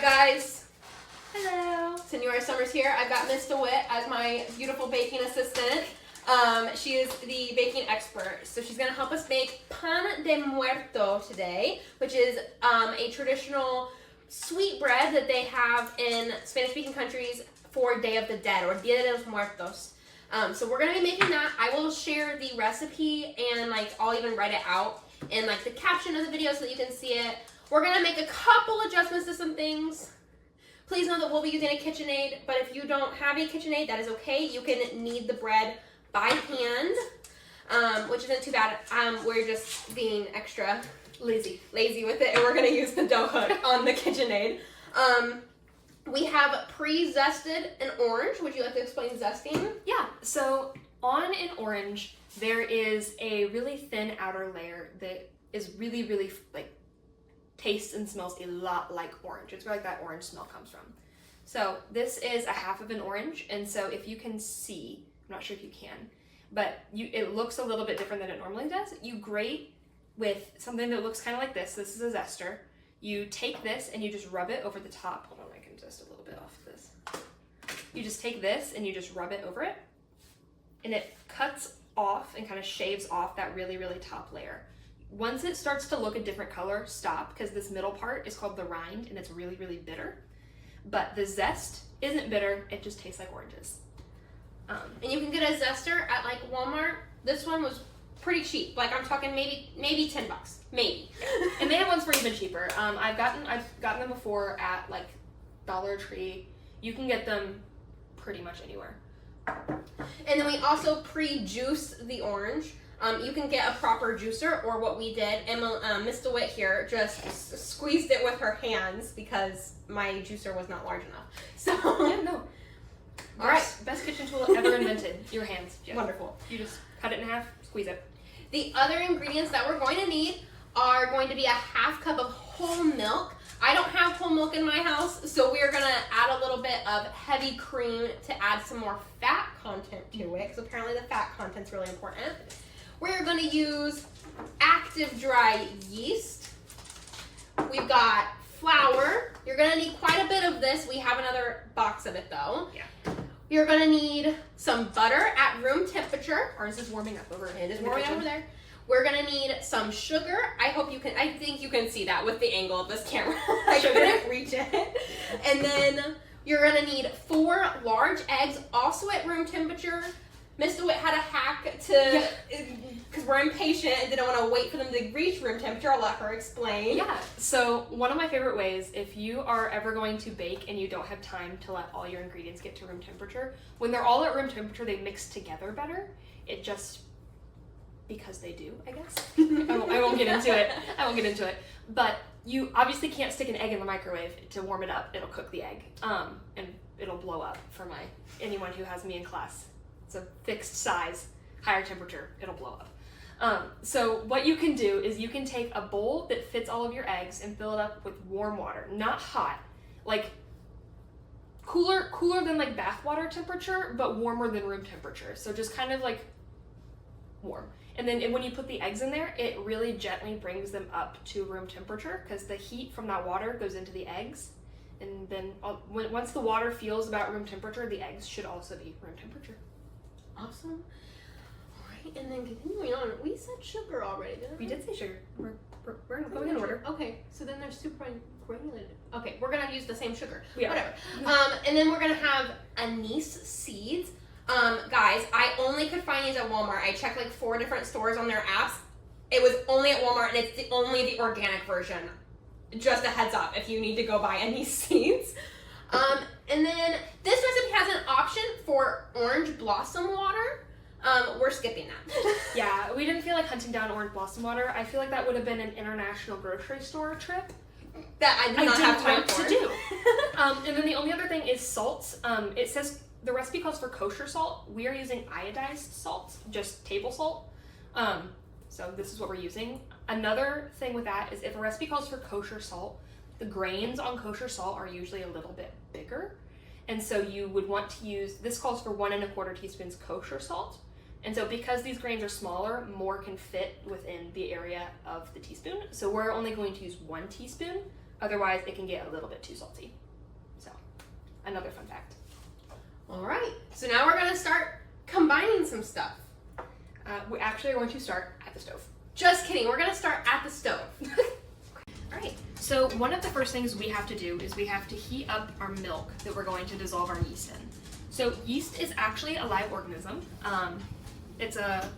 right, guys. Hello. Senora Summers here. I've got Miss DeWitt as my beautiful baking assistant. She is the baking expert, so she's going to help us make pan de muerto today, which is a traditional sweet bread that they have in Spanish-speaking countries for Day of the Dead, or Dia de los Muertos. So we're going to be making that. I will share the recipe, and I'll even write it out in the caption of the video so that you can see it. We're going to make a couple adjustments to some things. Please know that we'll be using a KitchenAid, but if you don't have a KitchenAid, that is okay. You can knead the bread by hand, which isn't too bad. We're just being extra lazy with it, and we're gonna use the dough hook on the KitchenAid. We have pre-zested an orange. Would you like to explain zesting? Yeah, so on an orange, there is a really thin outer layer that is really, really tastes and smells a lot like orange. It's where that orange smell comes from. So this is a half of an orange, and so if you can see, I'm not sure if you can, but it looks a little bit different than it normally does. You grate with something that looks kind of like this. This is a zester. You take this and you just rub it over the top. Hold on, I can zest a little bit off of this. You just take this and you just rub it over it, and it cuts off and kind of shaves off that really, really top layer. Once it starts to look a different color, stop, because this middle part is called the rind, and it's really, really bitter. But the zest isn't bitter, it just tastes like oranges. And you can get a zester at Walmart. This one was pretty cheap. I'm talking maybe $10, maybe. And they have ones for even cheaper. I've gotten them before at Dollar Tree. You can get them pretty much anywhere. And then we also pre-juice the orange. You can get a proper juicer, or what we did, Miss DeWitt here just squeezed it with her hands because my juicer was not large enough. So yeah, no. All right, best kitchen tool ever invented. Your hands. Yeah. Wonderful. You just cut it in half, squeeze it. The other ingredients that we're going to need are going to be a half cup of whole milk. I don't have whole milk in my house, so we are going to add a little bit of heavy cream to add some more fat content to it, because apparently the fat content's really important. We're going to use active dry yeast. We've got flour. You're going to need quite a bit of this. We have another box of it though. Yeah. You're going to need some butter at room temperature. Ours is warming up over It is warming over there. We're going to need some sugar. I think you can see that with the angle of this camera. I couldn't reach it. And then you're going to need 4 large eggs, also at room temperature. Miss DeWitt had a hack because we're impatient and didn't want to wait for them to reach room temperature. I'll let her explain. Yeah, so one of my favorite ways, if you are ever going to bake and you don't have time to let all your ingredients get to room temperature, when they're all at room temperature, they mix together better. It just, because they do, I guess. I won't get into it. But you obviously can't stick an egg in the microwave to warm it up. It'll cook the egg, and it'll blow up for anyone who has me in class. It's a fixed size, higher temperature, it'll blow up. So what you can do is you can take a bowl that fits all of your eggs and fill it up with warm water, not hot, cooler than bath water temperature, but warmer than room temperature. So just kind of warm. And then when you put the eggs in there, it really gently brings them up to room temperature, because the heat from that water goes into the eggs. And then once the water feels about room temperature, the eggs should also be room temperature. Awesome. All right, and then continuing on, we said sugar already, didn't we? We did say sugar. We're going in order. Okay, so then there's super granulated. Okay, we're gonna use the same sugar. Yeah. Whatever. And then we're gonna have anise seeds. Guys, I only could find these at Walmart. I checked 4 different stores on their apps. It was only at Walmart, and it's only the organic version. Just a heads up if you need to go buy anise seeds. And then this recipe has an option for orange blossom water. We're skipping that. Yeah, we didn't feel like hunting down orange blossom water. I feel like that would have been an international grocery store trip that I did not have time to do. And then the only other thing is salt. It says the recipe calls for kosher salt. We are using iodized salt, just table salt. So this is what we're using. Another thing with that is if a recipe calls for kosher salt, the grains on kosher salt are usually a little bit bigger. And so you would want to use, this calls for 1 1/4 teaspoons kosher salt. And so because these grains are smaller, more can fit within the area of the teaspoon. So we're only going to use 1 teaspoon Otherwise, it can get a little bit too salty. So, another fun fact. All right, so now we're gonna start combining some stuff. We actually are going to start at the stove. Just kidding, we're gonna start at the stove. All right, so one of the first things we have to do is we have to heat up our milk that we're going to dissolve our yeast in. So yeast is actually a live organism. It's a,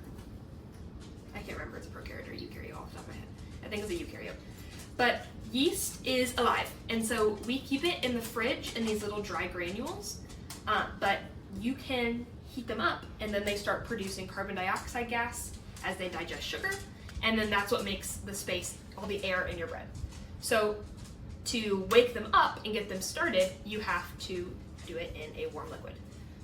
I can't remember, it's a prokaryote or eukaryote off the top of my head. I think it's a eukaryote. But yeast is alive, and so we keep it in the fridge in these little dry granules, but you can heat them up, and then they start producing carbon dioxide gas as they digest sugar, and then that's what makes the space, all the air in your bread. So to wake them up and get them started, you have to do it in a warm liquid.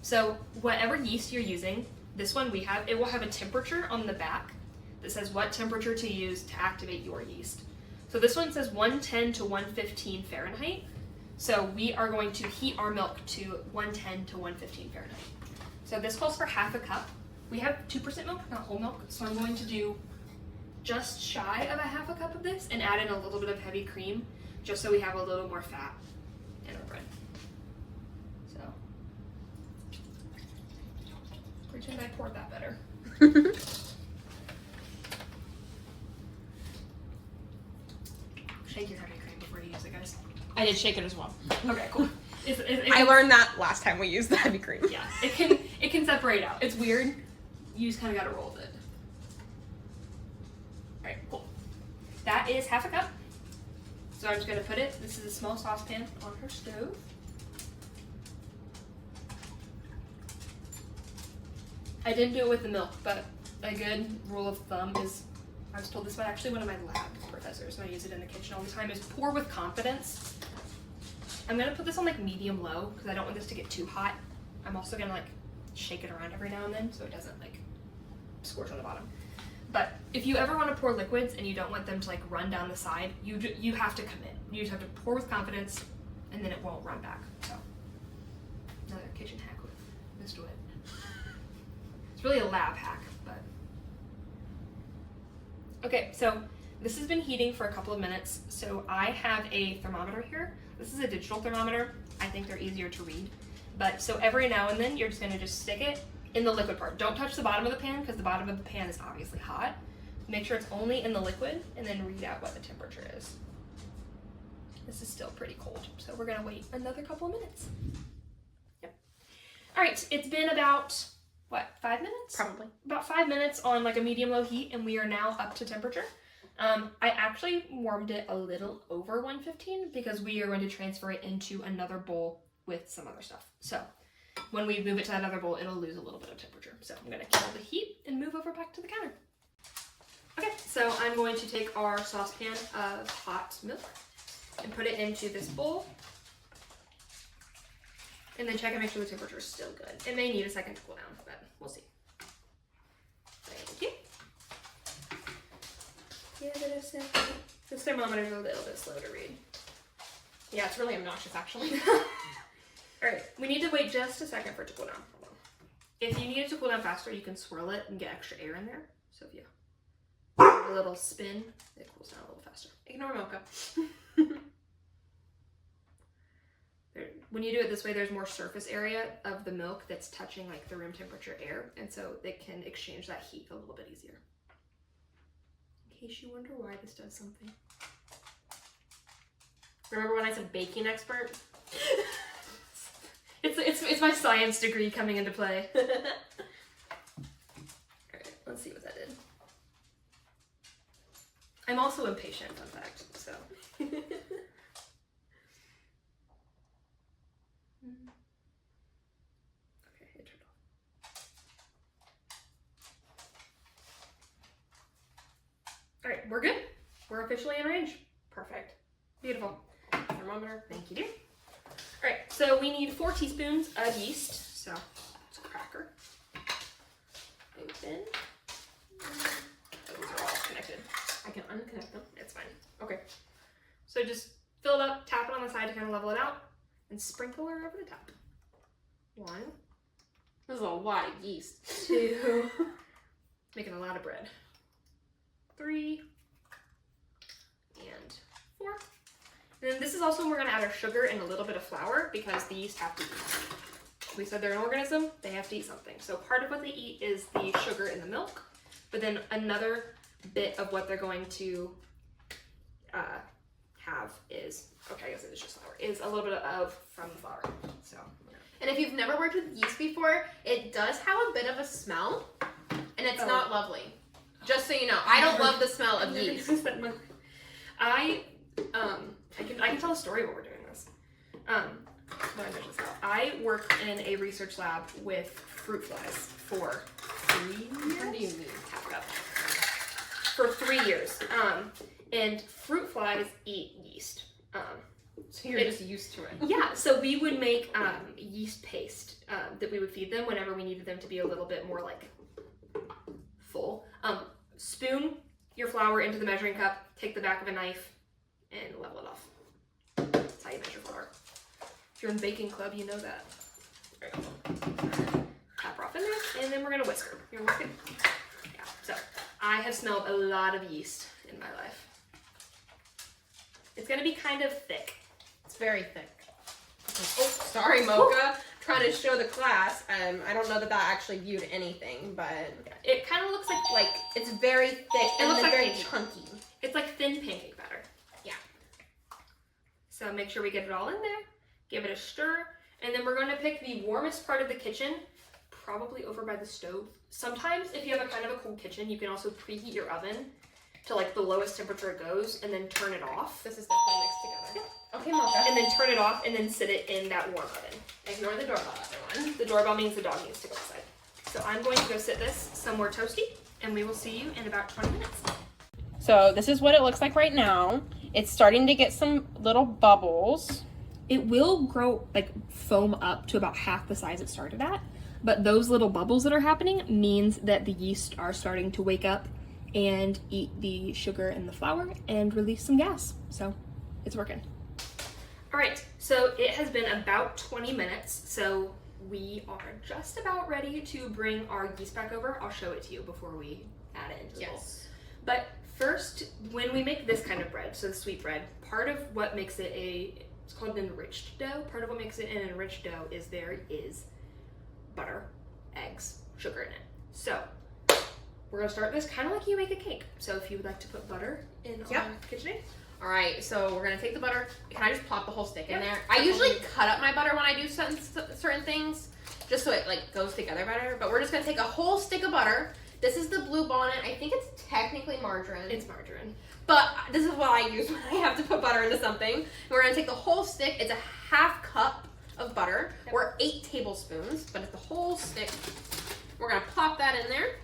So whatever yeast you're using, this one we have, it will have a temperature on the back that says what temperature to use to activate your yeast. So this one says 110 to 115 Fahrenheit. So we are going to heat our milk to 110 to 115 Fahrenheit. So this calls for half a cup. We have 2% milk, not whole milk, so I'm going to do just shy of a half a cup of this and add in a little bit of heavy cream, just so we have a little more fat in our bread. So, pretend I poured that better. Shake your heavy cream before you use it, guys. I did shake it as well. Okay, cool. I learned that last time we used the heavy cream. Yeah, it can separate out. It's weird. You just kind of gotta roll with it. All right, cool. That is half a cup. So I'm just gonna put it. This is a small saucepan on her stove. I didn't do it with the milk, but a good rule of thumb is, I was told this by actually one of my lab professors, and I use it in the kitchen all the time, is pour with confidence. I'm gonna put this on like medium low because I don't want this to get too hot. I'm also gonna like shake it around every now and then so it doesn't like scorch on the bottom. But if you ever want to pour liquids and you don't want them to like run down the side, you have to commit. You just have to pour with confidence, and then it won't run back. So another kitchen hack with Miss DeWitt. It's really a lab hack, but okay. So this has been heating for a couple of minutes. So I have a thermometer here. This is a digital thermometer. I think they're easier to read. But so every now and then you're just gonna just stick it in the liquid part. Don't touch the bottom of the pan because the bottom of the pan is obviously hot. Make sure it's only in the liquid and then read out what the temperature is. This is still pretty cold, so we're gonna wait another couple of minutes. Yep. All right, it's been about, what, 5 minutes? Probably. About 5 minutes on like a medium-low heat, and we are now up to temperature. I actually warmed it a little over 115 because we are going to transfer it into another bowl with some other stuff. So when we move it to that other bowl, it'll lose a little bit of temperature. So I'm gonna kill the heat and move over back to the counter. Okay, so I'm going to take our saucepan of hot milk and put it into this bowl. And then check and make sure the temperature is still good. It may need a second to cool down, but we'll see. Thank you. Give it a second. This thermometer is a little bit slow to read. Yeah, it's really obnoxious actually. Alright, we need to wait just a second for it to cool down. Hold on. If you need it to cool down faster, you can swirl it and get extra air in there. So if you give it a little spin, it cools down a little faster. Ignore Mocha. When you do it this way, there's more surface area of the milk that's touching like the room temperature air, and so it can exchange that heat a little bit easier. In case you wonder why this does something. Remember when I said baking expert? It's my science degree coming into play. Alright, let's see what that did. I'm also impatient, fun fact, so. Okay, it turned off. Alright, we're good. We're officially in range. Perfect. Beautiful. Thermometer. Thank you, dear. Alright, so we need 4 teaspoons of yeast. So, it's a cracker. Open. Those are all connected. I can unconnect them. It's fine. Okay. So just fill it up, tap it on the side to kind of level it out, and sprinkle her over the top. 1, This is a lot of yeast. 2, making a lot of bread. 3, and 4. And then this is also when we're gonna add our sugar and a little bit of flour because the yeast have to eat. We said they're an organism, they have to eat something. So part of what they eat is the sugar in the milk, but then another bit of what they're going to have is, okay, I guess it's just flour, is a little bit from the flour. So. And if you've never worked with yeast before, it does have a bit of a smell, and it's not lovely. Just so you know, I don't love the smell of yeast. I can tell a story while we're doing this. I worked in a research lab with fruit flies for 3 years. What do you mean? For 3 years. And fruit flies eat yeast. So you're just used to it. Yeah, so we would make yeast paste that we would feed them whenever we needed them to be a little bit more like full. Spoon your flour into the measuring cup, take the back of a knife, and level it off. That's how you measure flour. If you're in baking club, you know that. There you go. Tap her off in there, and then we're gonna whisk her. You're gonna whisk it? Yeah, so I have smelled a lot of yeast in my life. It's gonna be kind of thick. It's very thick. Oh, sorry, Mocha. Trying to show the class. I don't know that actually viewed anything, but it kind of looks like it's very thick and looks like very pancake. chunky. It's like thin pancake batter. Yeah. So make sure we get it all in there. Give it a stir, and then we're going to pick the warmest part of the kitchen, probably over by the stove. Sometimes, if you have a kind of a cool kitchen, you can also preheat your oven to like the lowest temperature it goes, and then turn it off. This is definitely mixed together. Okay, Mocha. And then turn it off, and then sit it in that warm oven. Ignore the doorbell, everyone. The doorbell means the dog needs to go outside. So I'm going to go sit this somewhere toasty, and we will see you in about 20 minutes. So this is what it looks like right now. It's starting to get some little bubbles. It will grow, like foam up to about half the size it started at, but those little bubbles that are happening means that the yeast are starting to wake up and eat the sugar and the flour and release some gas. So it's working. All right, so it has been about 20 minutes, so we are just about ready to bring our yeast back over. I'll show it to you before we add it into the bowl. But first, when we make this kind of bread, so the sweet bread, part of what makes it it's called an enriched dough. Part of what makes it an enriched dough is there is butter, eggs, sugar in it. So we're gonna start this kind of like you make a cake. So if you would like to put butter in our KitchenAid. All right, so we're gonna take the butter. Can I just plop the whole stick in there? I usually cut up my butter when I do certain things, just so it like goes together better. But we're just gonna take a whole stick of butter. This is the Blue Bonnet. I think it's technically margarine. It's margarine. But this is what I use when I have to put butter into something. And we're gonna take the whole stick. It's a half cup of butter, or 8 tablespoons, but it's the whole stick. We're gonna plop that in there.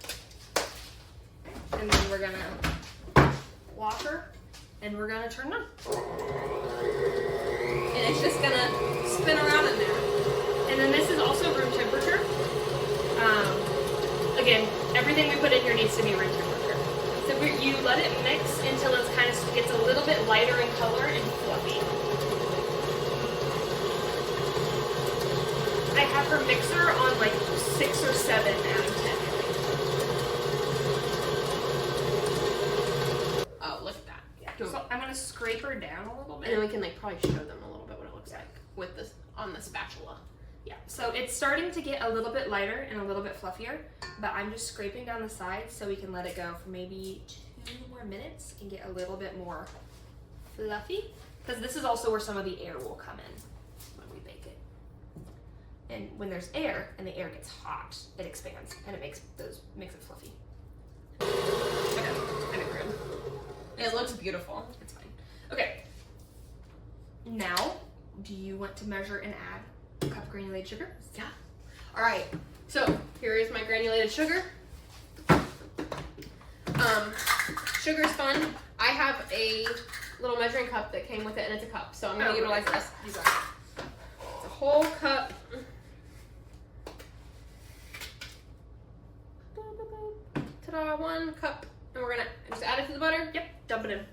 And then we're gonna water, and we're gonna turn it on. And it's just gonna spin around in there. And then this is also room temperature. Again, everything we put in here needs to be room temperature. So you let it mix until it kind of gets a little bit lighter in color and fluffy. I have her mixer on like 6 or 7 out of 10. Oh, look at that. Yeah. So I'm gonna scrape her down a little bit. And then we can like probably show them a little bit what it looks like with this on the spatula. Yeah, so it's starting to get a little bit lighter and a little bit fluffier, but I'm just scraping down the sides so we can let it go for maybe 2 more minutes and get a little bit more fluffy. Because this is also where some of the air will come in when we bake it. And when there's air and the air gets hot, it expands and it makes it fluffy. Okay, kind of rude. It looks beautiful. It's fine. Okay. Now, do you want to measure and add a cup of granulated sugar? Yeah. All right. So here is my granulated sugar. Sugar's fun. I have a little measuring cup that came with it, and it's a cup. So I'm gonna utilize this. It's a whole cup. Ta-da! 1 cup, and we're gonna just add it to the butter. Yep. Dump it in.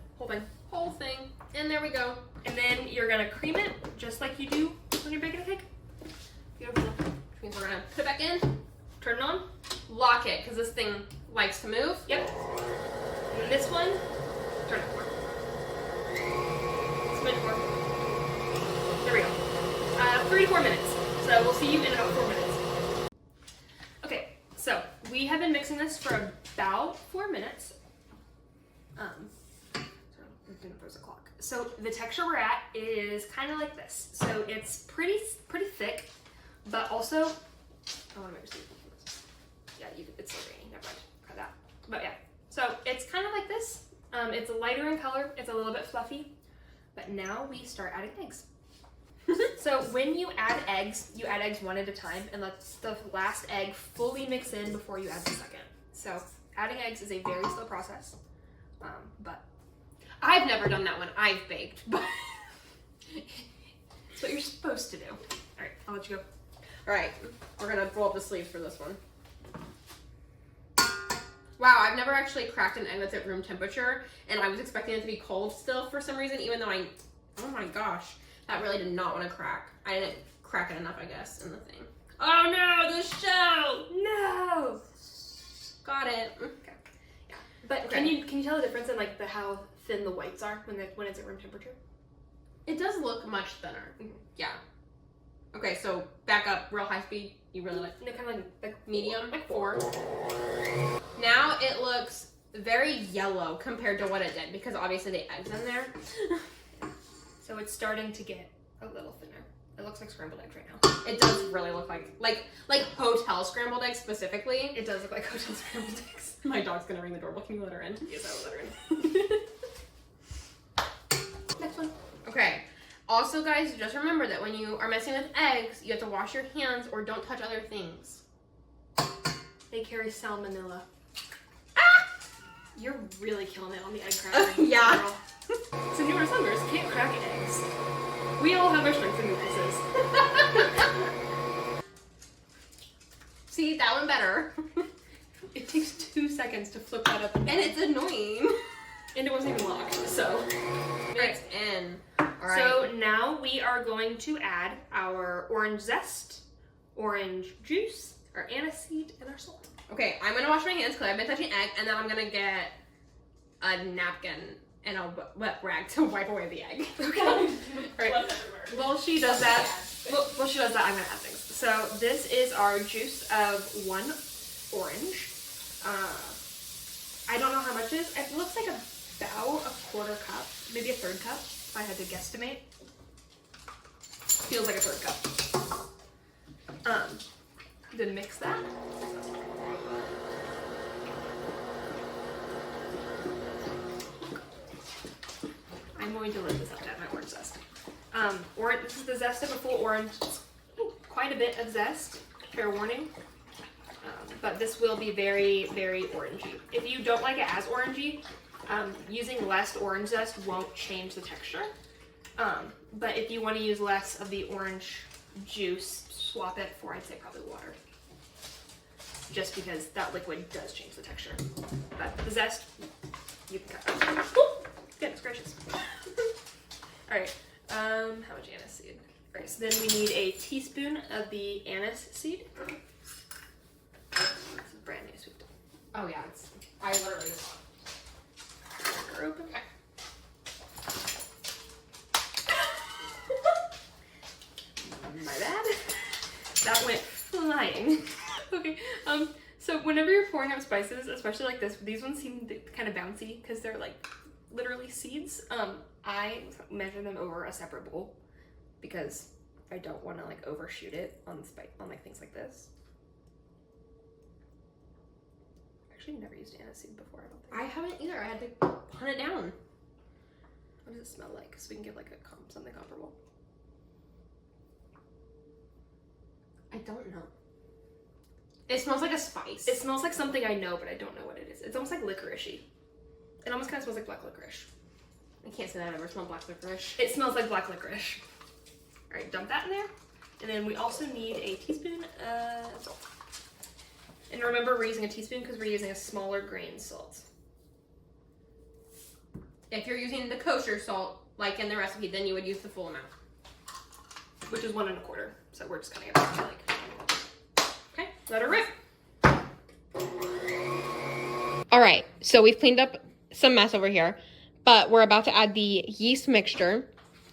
Whole thing, and there we go. And then you're gonna cream it just like you do when you're baking a cake. Beautiful. Which means we're gonna put it back in, Turn it on. lock it, because this thing likes to move. Yep. And this one, turn it on. Just bit more. There we go. 3 to 4 minutes. So we'll see you in about 4 minutes. Okay, so we have been mixing this for about 4 minutes. There's a clock. So the texture we're at is kind of like this. So it's pretty thick, but also, I want to make sure. Yeah, it's still grainy. Never mind. Cut that. But yeah, so it's kind of like this. It's lighter in color. It's a little bit fluffy. But now we start adding eggs. So when you add eggs one at a time and let the last egg fully mix in before you add the second. So adding eggs is a very slow process, but I've never done that when I've baked, but it's what you're supposed to do. All right, I'll let you go. All right, we're gonna roll up the sleeves for this one. Wow, I've never actually cracked an egg that's at room temperature, and I was expecting it to be cold still for some reason, even though oh my gosh, that really did not want to crack. I didn't crack it enough, I guess, in the thing. Oh no, the shell! No! Got it. Okay. Yeah. But Okay. can you tell the difference in like how thin the whites are when it's at room temperature? It does look much thinner. Yeah. Okay, so back up, real high speed. You really like No, kind of like medium, like 4. Now it looks very yellow compared to what it did because obviously the egg's in there. So it's starting to get a little thinner. It looks like scrambled eggs right now. It does really look like hotel scrambled eggs specifically. It does look like hotel scrambled eggs. My dog's gonna ring the doorbell. Can you let her in? Yes, I will let her in. Next one. Okay. Also, guys, just remember that when you are messing with eggs, you have to wash your hands or don't touch other things. They carry salmonella. Ah! You're really killing it on the egg cracking. Yeah. Girl. So newer summers can't crack eggs. We all have our strengths and weaknesses. See, that one better. It takes 2 seconds to flip that up and down. And it's annoying. And it wasn't even locked, so. Mixed in. All right. So now we are going to add our orange zest, orange juice, our anise seed, and our salt. Okay, I'm gonna wash my hands because I've been touching egg, and then I'm gonna get a napkin and a wet rag to wipe away the egg. Okay. All right. While she does that, I'm gonna add things. So this is our juice of 1 orange. I don't know how much it is. It looks like about a 1/4 cup, maybe a 1/3 cup, if I had to guesstimate. Feels like a 1/3 cup. Then mix that. I'm going to let this up to add my orange zest. This is the zest of a full orange. Quite a bit of zest, fair warning. But this will be very, very orangey. If you don't like it as orangey, using less orange zest won't change the texture. But if you want to use less of the orange juice, swap it for, I'd say, probably water. Just because that liquid does change the texture. But the zest, you can cut out. Goodness gracious. Alright, how much anise seed? Alright, so then we need a teaspoon of the anise seed. This is brand new sweet. Oh yeah, I literally saw it. Cracker open. My bad. That went flying. Okay, so whenever you're pouring out spices, especially like this, these ones seem kind of bouncy because they're like literally seeds. I measure them over a separate bowl because I don't want to like overshoot it on like things like this. Actually never used anise seed before, I don't think. I haven't either. I had to hunt it down. What does it smell like? So we can give like something comparable. I don't know. It smells like a spice. It smells like something I know, but I don't know what it is. It's almost like licorice-y. It almost kind of smells like black licorice. I can't say that I've ever smelled black licorice. It smells like black licorice. All right, dump that in there. And then we also need a teaspoon of salt. And remember, we're using a teaspoon because we're using a smaller grain salt. If you're using the kosher salt, like in the recipe, then you would use the full amount. Which is 1 1/4. So we're just cutting it back to like. Okay. Let her rip. All right, so we've cleaned up some mess over here, but we're about to add the yeast mixture.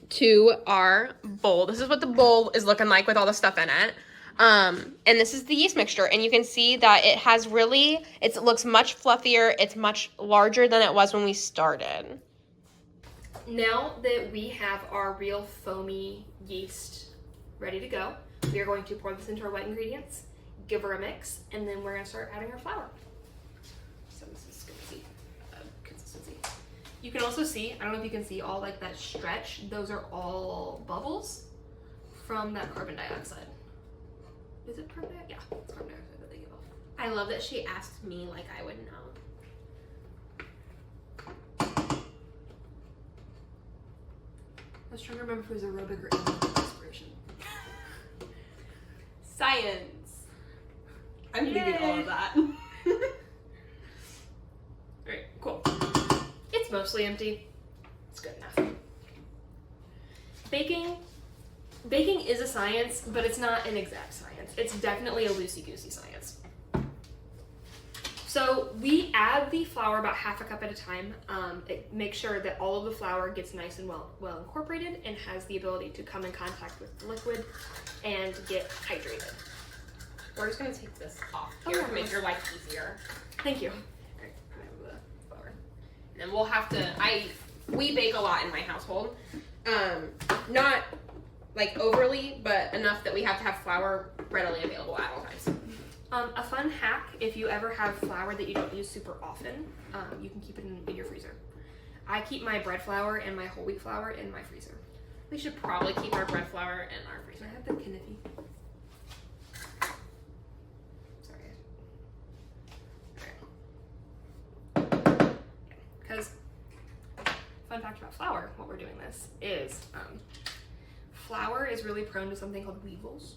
to our bowl. This is what the bowl is looking like with all the stuff in it. And this is the yeast mixture, and you can see that it has really, it looks much fluffier. It's much larger than it was when we started. Now that we have our real foamy yeast ready to go, we are going to pour this into our wet ingredients, give her a mix, and then we're going to start adding our flour. So this is going to be consistency. You can also see, I don't know if you can see all like that stretch, those are all bubbles from that carbon dioxide. Is it carbon dioxide? Yeah, it's carbon dioxide that they give off. I love that she asked me like I would know. I was trying to remember if it was aerobic or anaerobic respiration. Science. I'm leaving all of that. Alright, cool. It's mostly empty. It's good enough. Baking is a science, but it's not an exact science. It's definitely a loosey-goosey science. So we add the flour about half a cup at a time. Make sure that all of the flour gets nice and well incorporated and has the ability to come in contact with the liquid and get hydrated. We're just gonna take this off Oh, here yeah, to make your life easier. Thank you. Alright, the flour. And then we'll have to, we bake a lot in my household. Not like overly, but enough that we have to have flour readily available at all times. A fun hack, if you ever have flour that you don't use super often, you can keep it in your freezer. I keep my bread flour and my whole wheat flour in my freezer. We should probably keep our bread flour in our freezer. Can I have the kniffy? Sorry. Because, fun fact about flour, while we're doing this, is flour is really prone to something called weevils,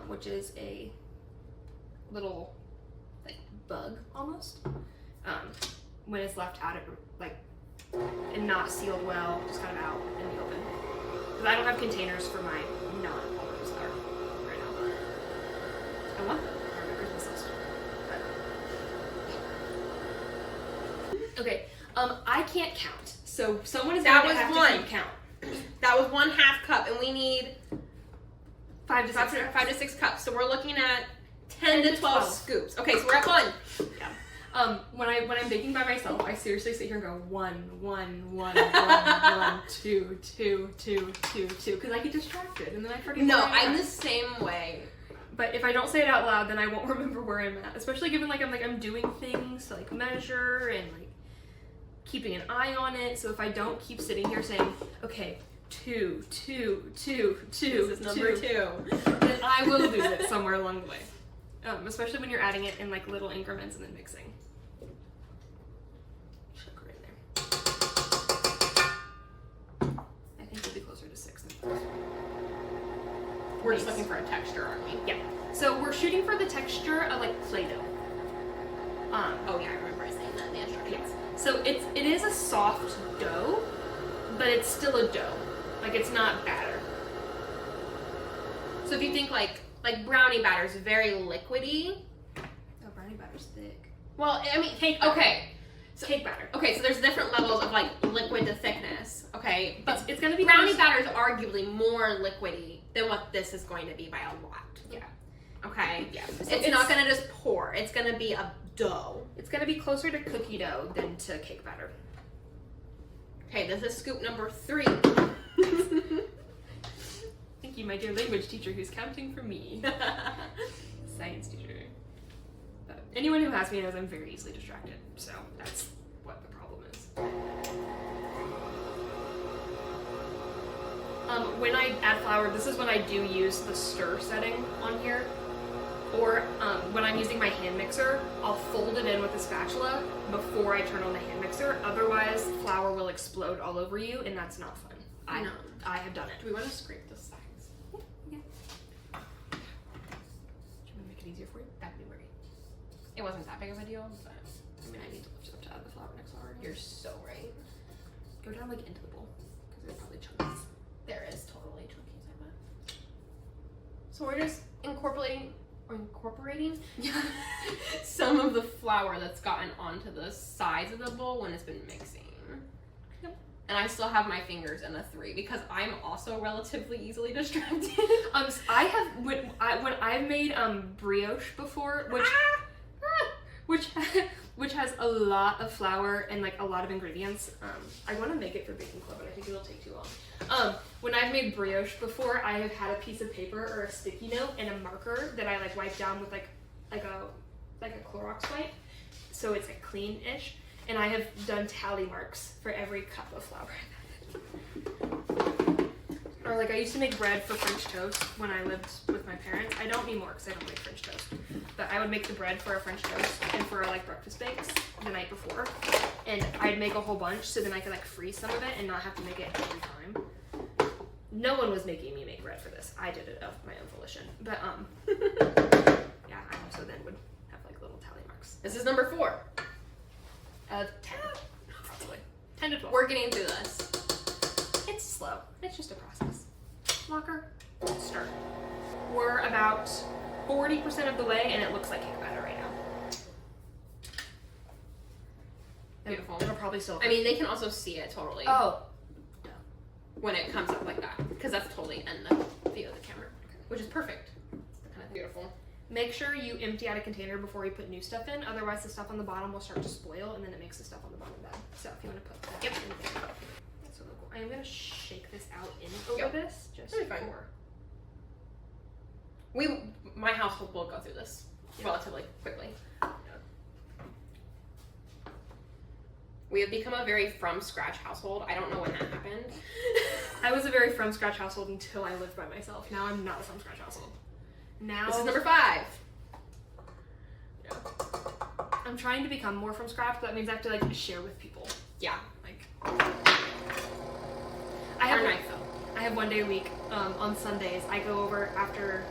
which is a little like bug almost. When it's left out and not sealed well, just kind of out in the open. Because I don't have containers for my non-all-purpose flour right now. I want them. I remember this list. Okay. I can't count, so someone is going to have to keep count. That was 1/2 cup, and we need 5 to 6 5 to 6 cups. So we're looking at 10 to 12 scoops. Okay, so we're at 1. Yeah. When I'm baking by myself, I seriously sit here and go 1, 1, 1, 1, 2, 2, 2, 2, 2, because I get distracted and then I forget. No, I'm the same way. But if I don't say it out loud, then I won't remember where I'm at. Especially given I'm doing things to measure and keeping an eye on it. So if I don't keep sitting here saying, okay, 2, 2, 2, 2, this is number 2, then I will lose it somewhere along the way. Especially when you're adding it in little increments and then mixing. Sugar in there. I think we'll be closer to 6 than 5. We're just looking for a texture, aren't we? Yeah. So we're shooting for the texture of Play-Doh. Oh yeah, I remember saying that in the instructions. Yes. So it is a soft dough, but it's still a dough. It's not batter. So if you think like brownie batter is very liquidy. Oh, brownie batter's thick. Well, I mean, Cake batter. okay. So, cake batter. Okay, so there's different levels of liquid to thickness. Okay, but It's gonna be brownie batter is arguably more liquidy than what this is going to be by a lot. Yeah. Okay. Yeah. It's not gonna just pour. It's gonna be a dough. It's gonna be closer to cookie dough than to cake batter. Okay, this is scoop number 3. Thank you, my dear language teacher who's counting for me. Science teacher. But anyone who has me knows I'm very easily distracted, so that's what the problem is. When I add flour, this is when I do use the stir setting on here. Or when I'm using my hand mixer, I'll fold it in with a spatula before I turn on the hand mixer. Otherwise, flour will explode all over you, and that's not fun. I know. I have done it. Do we want to scrape the sides? Yeah. Do you want to make it easier for you? That'd be great. It wasn't that big of a deal, but I mean, I need to lift it up to add the flour next hour. you're so right. Go down into the bowl, because there's probably chunks. There is totally chunkies, I bet. So we're just incorporating some of the flour that's gotten onto the sides of the bowl when it's been mixing. Yep. And I still have my fingers in a 3 because I'm also relatively easily distracted. I have when I've made brioche before, which has a lot of flour and like a lot of ingredients. I want to make it for baking club, but I think it'll take too long. When I've made brioche before, I have had a piece of paper or a sticky note and a marker that I like wipe down with like a Clorox wipe, so it's like clean-ish. And I have done tally marks for every cup of flour I've added. Or like I used to make bread for French toast when I lived with my parents. I don't anymore because I don't make French toast. But I would make the bread for a French toast and for like breakfast bakes the night before. And I'd make a whole bunch so then I could like freeze some of it and not have to make it every time. No one was making me make bread for this. I did it of my own volition. But yeah, I also then would have like little tally marks. This is number 4. 10, probably. 10 to 12. We're getting through this. It's slow. It's just a process. Locker, start. We're about 40% of the way, and it looks like cake batter right now. Beautiful. It'll probably still. I mean, they can also see it totally. Oh. When it comes up like that, because that's totally in the view of the camera, which is perfect. Kind of beautiful. Make sure you empty out a container before you put new stuff in, otherwise the stuff on the bottom will start to spoil, and then it makes the stuff on the bottom bad. So if you want to put that in there. That's really cool. I am going to shake this out in over this, just Really fine. My household will go through this relatively quickly. We have become a very from scratch household. I don't know when that happened. I was a very from scratch household until I lived by myself. Now I'm not a from scratch household. Now This is number 5. Yeah. I'm trying to become more from scratch, but that means I have to like share with people. Yeah. Like I I have one day a week. On Sundays, I go over after.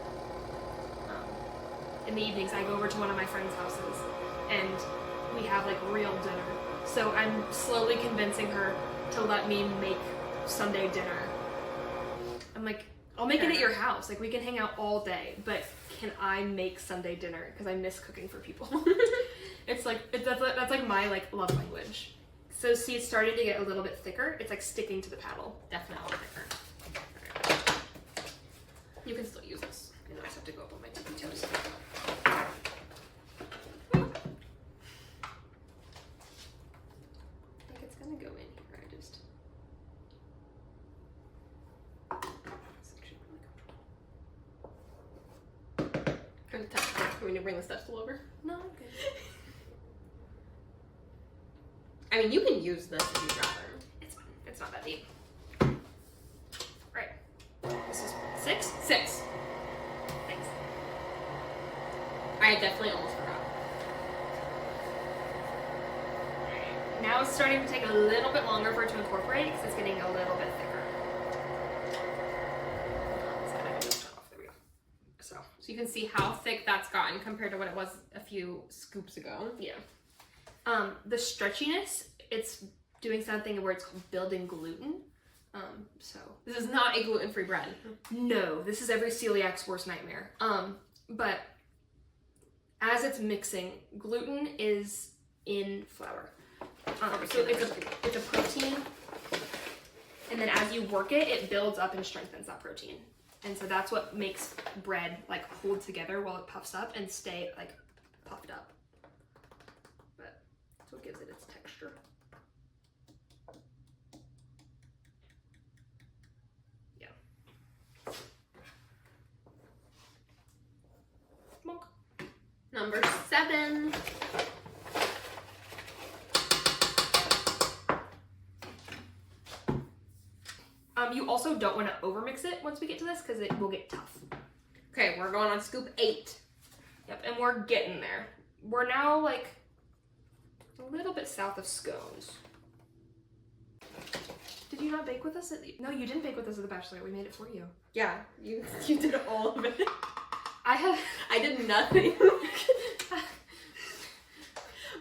In the evenings, I go over to one of my friends' houses, and we have like real dinner. So I'm slowly convincing her to let me make Sunday dinner. I'm like, I'll make it at your house. Like we can hang out all day, but can I make Sunday dinner? Because I miss cooking for people. It's like that's like my like love language. So see, it's starting to get a little bit thicker. It's like sticking to the paddle. Definitely thicker. You can still use this. And I just have to go up on my tippy toes. I think it's gonna go in here. I just. It's actually really comfortable. Good touch. We need to bring the step stool over. No, I'm good. I mean, you can use this if you'd rather. It's fine. It's not that deep. Right. This is 6? 6. Thanks. I definitely almost forgot. Now it's starting to take a little bit longer for it to incorporate because it's getting a little bit thicker. There we go. So you can see how thick that's gotten compared to what it was a few scoops ago. yeah. The stretchiness, it's doing something where it's called building gluten. So This is not a gluten-free bread. no, this is every celiac's worst nightmare. But as it's mixing, gluten is in flour. So it's a protein, and then as you work it, it builds up and strengthens that protein. And so that's what makes bread like hold together while it puffs up and stay like puffed up. But that's what gives it its texture. Yeah. Monk. Number 7. You also don't want to overmix it once we get to this because it will get tough. Okay, we're going on scoop 8. Yep, and we're getting there. We're now like a little bit south of scones. Did you not bake with us? No, you didn't bake with us at the Bachelorette. We made it for you. Yeah, you did all of it. I did nothing.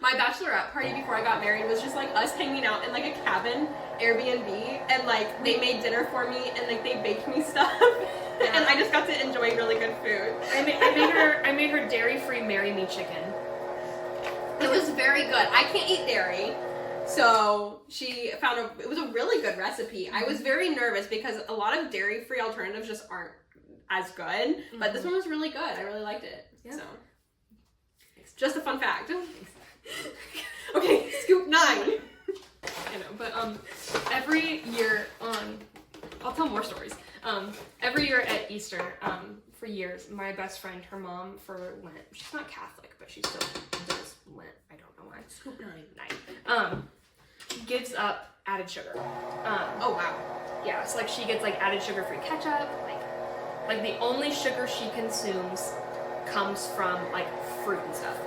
My bachelorette party before I got married was just like us hanging out in like a cabin, Airbnb, and like they made dinner for me and like they baked me stuff, and I just got to enjoy really good food. I made her dairy-free Marry Me chicken. It was very good. I can't eat dairy, So she found it was a really good recipe. I was very nervous because a lot of dairy-free alternatives just aren't as good, but this one was really good. I really liked it. Yeah. So, just a fun fact. Okay, scoop 9. I know, but every year I'll tell more stories. Every year at Easter, for years, my best friend, her mom for Lent, she's not Catholic, but she still does Lent. I don't know why. Scoop 9. Gives up added sugar. Oh wow. Yeah, so like she gets like added sugar-free ketchup. Like the only sugar she consumes comes from like fruit and stuff.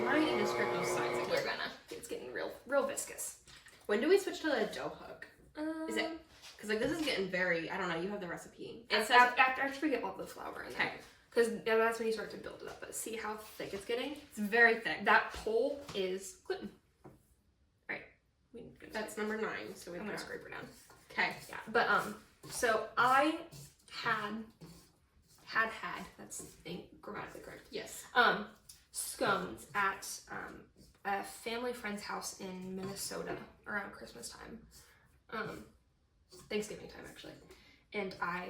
My descriptive signs We're gonna. It's getting real viscous. When do we switch to the dough hook? Is it? Um, Because like this is getting very. I don't know. You have the recipe. It says after we get all the flour in there. okay. Because that's when you start to build it up. But see how thick it's getting? It's very thick. That pole is gluten. Right. That's number 9. So we've I'm gonna got. scrape her down. Okay. Yeah. But so I had that's grammatically correct. Yes. Scones at a family friend's house in Minnesota around Christmas time. Thanksgiving time actually. And I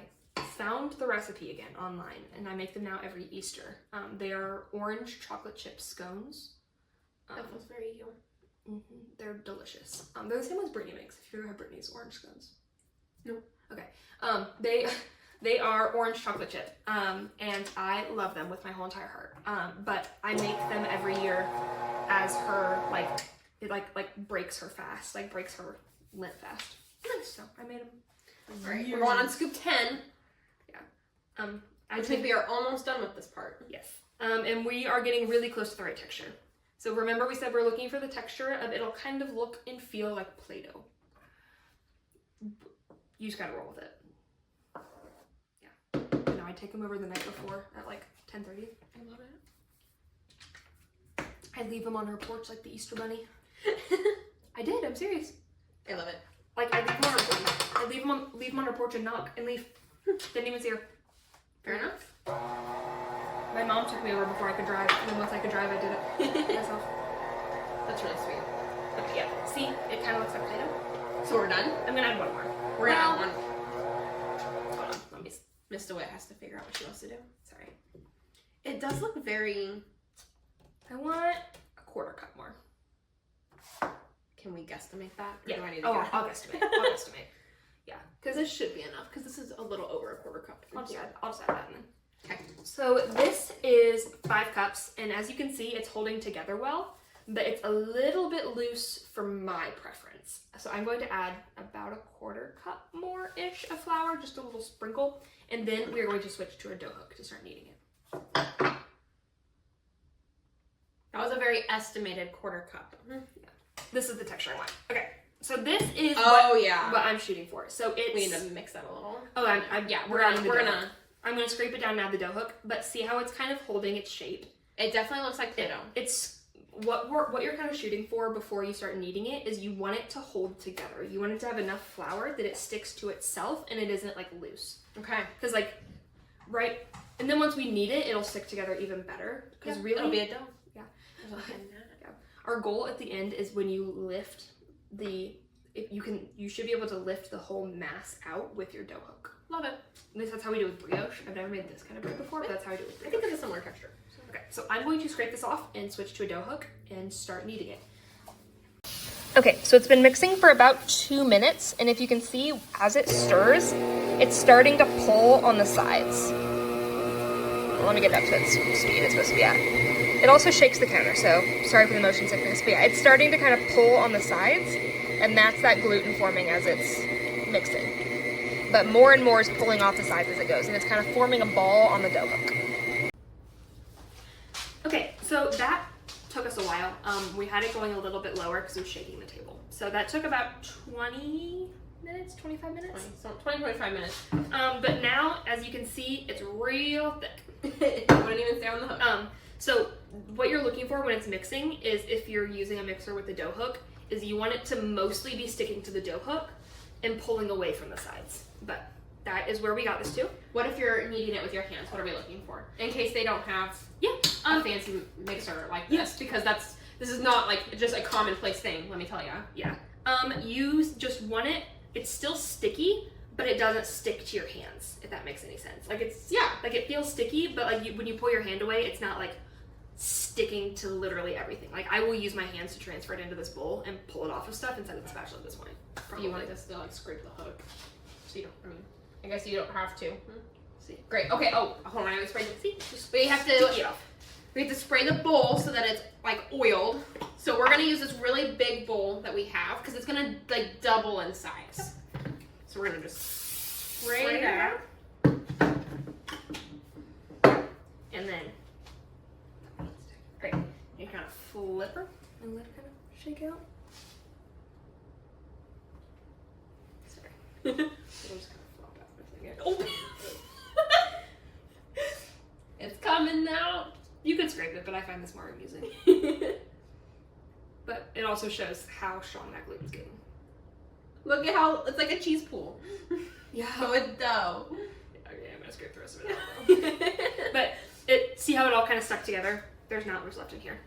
found the recipe again online, and I make them now every Easter. They are orange chocolate chip scones. That was very you. They're delicious. They're the same ones Brittany makes. If you ever had Brittany's orange scones. No. Okay. They are orange chocolate chip, and I love them with my whole entire heart. But I make them every year as her it breaks her fast, like breaks her Lent fast. So I made them. All right, we're going on scoop 10. I think we are almost done with this part. Yes. And we are getting really close to the right texture. So remember we said we're looking for the texture of it'll kind of look and feel like Play-Doh. You just gotta roll with it. Yeah. You know, I take them over the night before at like 10:30. I love it. I leave them on her porch like the Easter bunny. I did, I'm serious. I love it. Like I leave them on her porch. I leave them on her porch and knock and leave. Didn't even see her. Fair enough. My mom took me over before I could drive, and then once I could drive, I did it myself. That's really sweet. Okay, yeah. See, it kind of looks like Play-Doh. So we're done? I'm gonna add one more. We're gonna add one. Hold on, let me. Miss DeWitt has to figure out what she wants to do. Sorry. It does look very. I want a quarter cup more. Can we guestimate that? Or Yeah. do I need to Oh, guess? I'll guesstimate. I'll guesstimate. Yeah. Because this should be enough. Because this is a little over a quarter cup. I'll just add that in. Okay. So this is 5 cups, and as you can see, it's holding together well, but it's a little bit loose for my preference. So I'm going to add about a quarter cup more-ish of flour, just a little sprinkle, and then we're going to switch to a dough hook to start kneading it. That was a very estimated quarter cup. Yeah. This is the texture I want. Okay, so this is Oh, what yeah. I'm shooting for. So it's... We need to mix that a little. Oh, Yeah, we're I'm going to scrape it down and add the dough hook, but see how it's kind of holding its shape? It definitely looks like Play-Doh. It's what you're kind of shooting for before you start kneading it is you want it to hold together. You want it to have enough flour that it sticks to itself and it isn't like loose. Okay. Because right, and then once we knead it, it'll stick together even better. Because really, it'll be a dough. Yeah. Yeah. Our goal at the end is when you lift you should be able to lift the whole mass out with your dough hook. Love it. At least that's how we do it with brioche. I've never made this kind of bread before, but that's how I do it with I brioche. think it's a similar texture. Okay, so I'm going to scrape this off and switch to a dough hook and start kneading it. Okay, so it's been mixing for about 2 minutes, and if you can see, as it stirs, it's starting to pull on the sides. Let me get it up to its speed it's supposed to be at. It also shakes the counter, so sorry for the motion sickness, but yeah, it's starting to kind of pull on the sides, and that's that gluten forming as it's mixing. But more and more is pulling off the sides as it goes, and it's kind of forming a ball on the dough hook. Okay, so that took us a while. We had it going a little bit lower because it was shaking the table. So that took about 20 minutes, 25 minutes? 25 minutes. But now, as you can see, it's real thick. It wouldn't even stay on the hook. So what you're looking for when it's mixing is if you're using a mixer with the dough hook, is you want it to mostly be sticking to the dough hook and pulling away from the sides. But that is where we got this to. What if you're kneading it with your hands? What are we looking for? In case they don't have a fancy mixer like this, because that's This is not like just a commonplace thing, let me tell you. Yeah. You just want it, it's still sticky, but it doesn't stick to your hands, if that makes any sense. Like it's, Yeah. like it feels sticky, but like when you pull your hand away, it's not like sticking to literally everything. Like I will use my hands to transfer it into this bowl and pull it off of stuff instead of the spatula at this point. Do you want this to like scrape the hook? So you don't, I mean, I guess you don't have to. See. Great, okay, oh, hold on, I sprayed it. See? Just We have stick it to, off. we have to spray the bowl so that it's like oiled. So we're gonna use this really big bowl that we have because it's gonna like double in size. So we're gonna just spray that. And then, great. You kind of flip her and let it kind of shake out. Sorry. It'll just kind of flop out for a second. Oh! It's coming out. You could scrape it, but I find this more amusing. But it also shows how strong that glue is getting. Look at how, it's like a cheese pool. Yeah. With dough. Okay, I'm gonna scrape the rest of it out though. But see how it all kind of stuck together? There's not much left in here.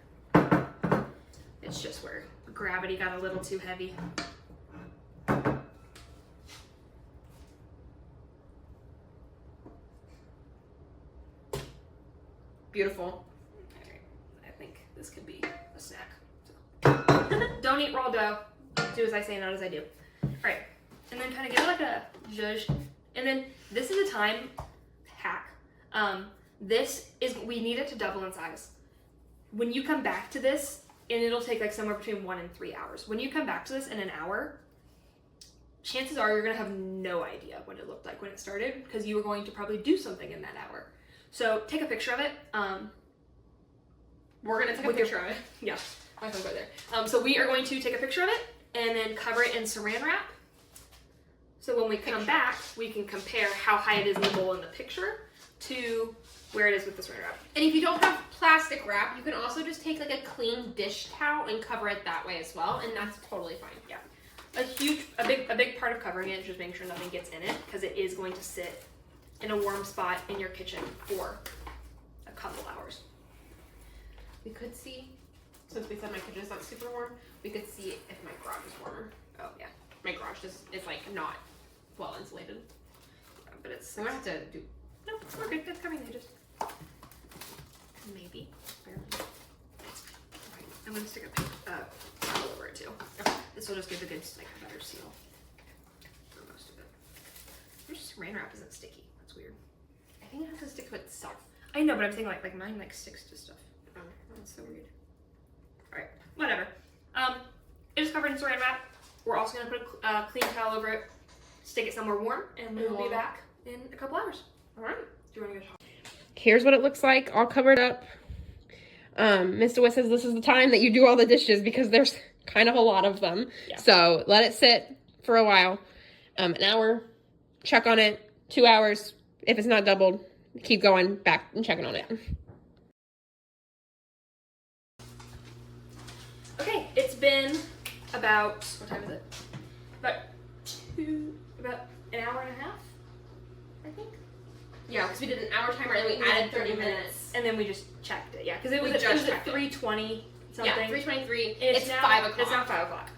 It's just where gravity got a little too heavy. Beautiful. Alright, I think this could be a snack. So. Don't eat raw dough. Do as I say, not as I do. Alright, and then kind of give it like a zhuzh. And then this is a time hack. We need it to double in size. When you come back to this, and it'll take like somewhere between 1 and 3 hours. When you come back to this in an hour, chances are you're gonna have no idea what it looked like when it started because you were going to probably do something in that hour. So take a picture of it. We're gonna take a picture of it. Yeah, my phone's right there. So we are going to take a picture of it and then cover it in saran wrap. So when we come back, we can compare how high it is in the bowl in the picture to where it is with the saran wrap. And if you don't have plastic wrap, you can also just take like a clean dish towel and cover it that way as well, and that's totally fine. Yeah. A big part of covering it is just making sure nothing gets in it because it is going to sit in a warm spot in your kitchen for a couple hours. We could see, since we said my kitchen's not super warm, we could see if my garage is warmer. Oh yeah. My garage is like not well insulated. Yeah, but it's I'm gonna have to do. no, we're good. That's covering the edges. Maybe. Barely. Right. I'm gonna stick a towel over it too. Okay. This will just give a good, like, a better seal for most of it. Your saran wrap isn't sticky. That's weird. I think it has to stick to itself. I know, but I'm saying like mine like sticks to stuff. Oh, that's so weird. All right, whatever. It is covered in saran wrap. We're also gonna put a clean towel over it, stick it somewhere warm, and we'll be back in a couple hours. All right. Do you want to go talk? Here's what it looks like, all covered up. Mr. Witt says this is the time that you do all the dishes because there's kind of a lot of them. Yeah. So let it sit for a while. An hour, check on it. 2 hours. If it's not doubled, keep going back and checking on it. Okay, it's been about, what time is it? About an hour and a half, I think. Yeah, because we did an hour timer and we added 30 minutes. And then we just checked it, yeah, because it We was just at checked it. 3:20 something. Yeah, 3:23. It's It's now 5 o'clock. It's now 5 o'clock.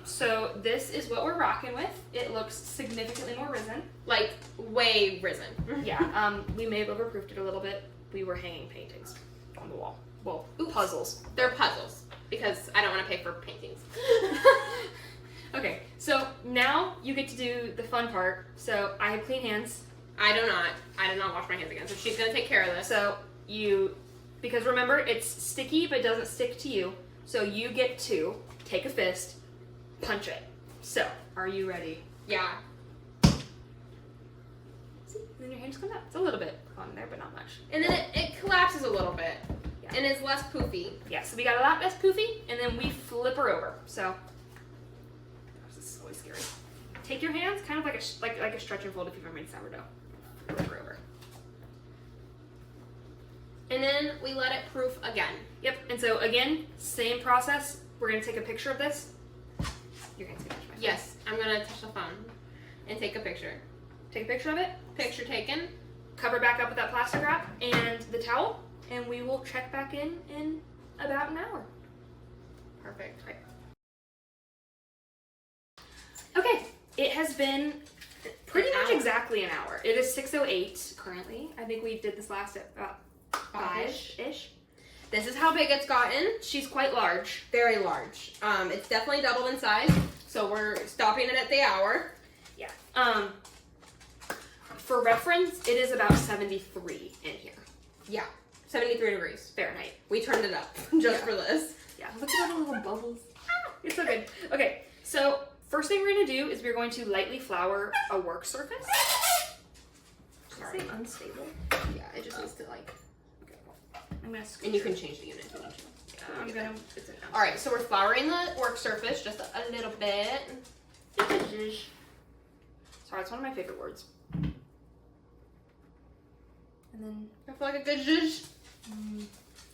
So this is what we're rocking with. It looks significantly more risen. Like way risen. Yeah. We may have overproofed it a little bit. We were hanging paintings on the wall. Well, puzzles. They're puzzles because I don't want to pay for paintings. Okay, so now you get to do the fun part. So I have clean hands. I did not wash my hands again, so she's gonna take care of this. So because remember, it's sticky but doesn't stick to you. So you get to take a fist, punch it. So, are you ready? Yeah. See, then your hand just comes out. It's a little bit on there, but not much. And then it collapses a little bit. Yeah. And it's less poofy. Yeah, so we got a lot less poofy, and then we flip her over. So, this is always scary. Take your hands, kind of like a stretch and fold if you've ever made sourdough. Flip her over. And then we let it proof again. Yep, and so again, same process. We're gonna take a picture of this. Your hand's gonna touch my phone. Yes, I'm gonna touch the phone and take a picture. Take a picture of it, Picture taken. cover back up with that plastic wrap and the towel, and we will check back in about an hour. Perfect. Right. Okay, it has been pretty much exactly an hour. It is 6:08 currently. I think we did this last at about 5-ish. This is how big it's gotten. She's quite large. Very large. It's definitely doubled in size, so we're stopping it at the hour. Yeah. For reference, it is about 73 in here. Yeah, 73 degrees Fahrenheit. We turned it up just for this. Yeah, look at all the little bubbles. It's so good. Okay, so first thing we're gonna do is we're going to lightly flour a work surface. Sorry. Is it unstable? Yeah, it just needs to like. Okay, I'm gonna scoot And you it. can change the unit if you want to. Yeah, I'm gonna. It's an All right, so we're flouring the work surface just a little bit. Sorry, it's one of my favorite words. And then I feel like a good zhuzh.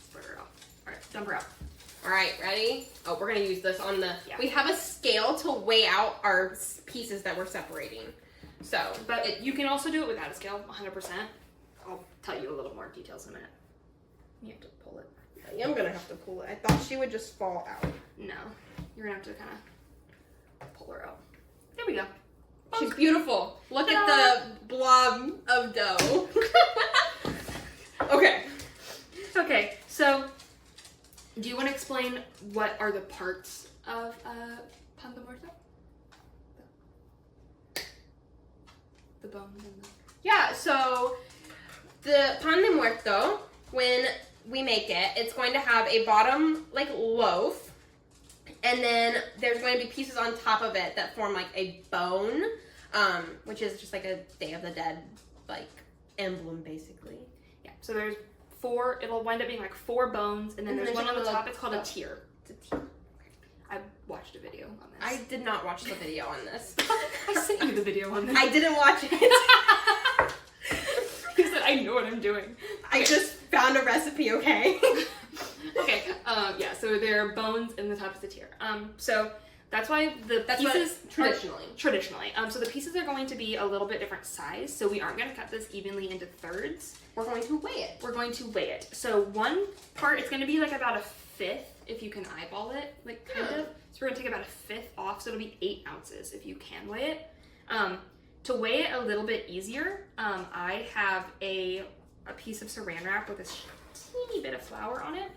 spread her out. All right, dump her out. All right, ready? Oh, we're gonna use this on the. Yeah. We have a scale to weigh out our pieces that we're separating. So, But you can also do it without a scale, 100%. I'll tell you a little more details in a minute. You have to pull it. I am gonna have to pull it. I thought she would just fall out. No, you're gonna have to kind of pull her out. There we go. She's beautiful. Look at the blob of dough. Okay. Okay, so do you want to explain what are the parts of pan de muerto? The bones and the... Yeah, so the pan de muerto, when we make it, it's going to have a bottom like loaf, and then there's going to be pieces on top of it that form like a bone, which is just like a Day of the Dead like emblem basically. Yeah, so there's 4, it'll wind up being like 4 bones, and then there's one on the top, it's called a oh. tier. It's a tier. I watched a video on this. I did not watch the video on this. I sent you the video on this. I didn't watch it. He said, I know what I'm doing. I just found a recipe, okay? Okay, yeah, so there are bones and the top is the tier. So that's why the That's pieces traditionally. traditionally. So the pieces are going to be a little bit different size, so we aren't going to cut this evenly into thirds. We're going to weigh it. We're going to weigh it. So one part, it's going to be like about a 1/5 if you can eyeball it, like kind of. So we're going to take about a 1/5 off, so it'll be 8 ounces if you can weigh it. To weigh it a little bit easier, I have a piece of saran wrap with a teeny bit of flour on it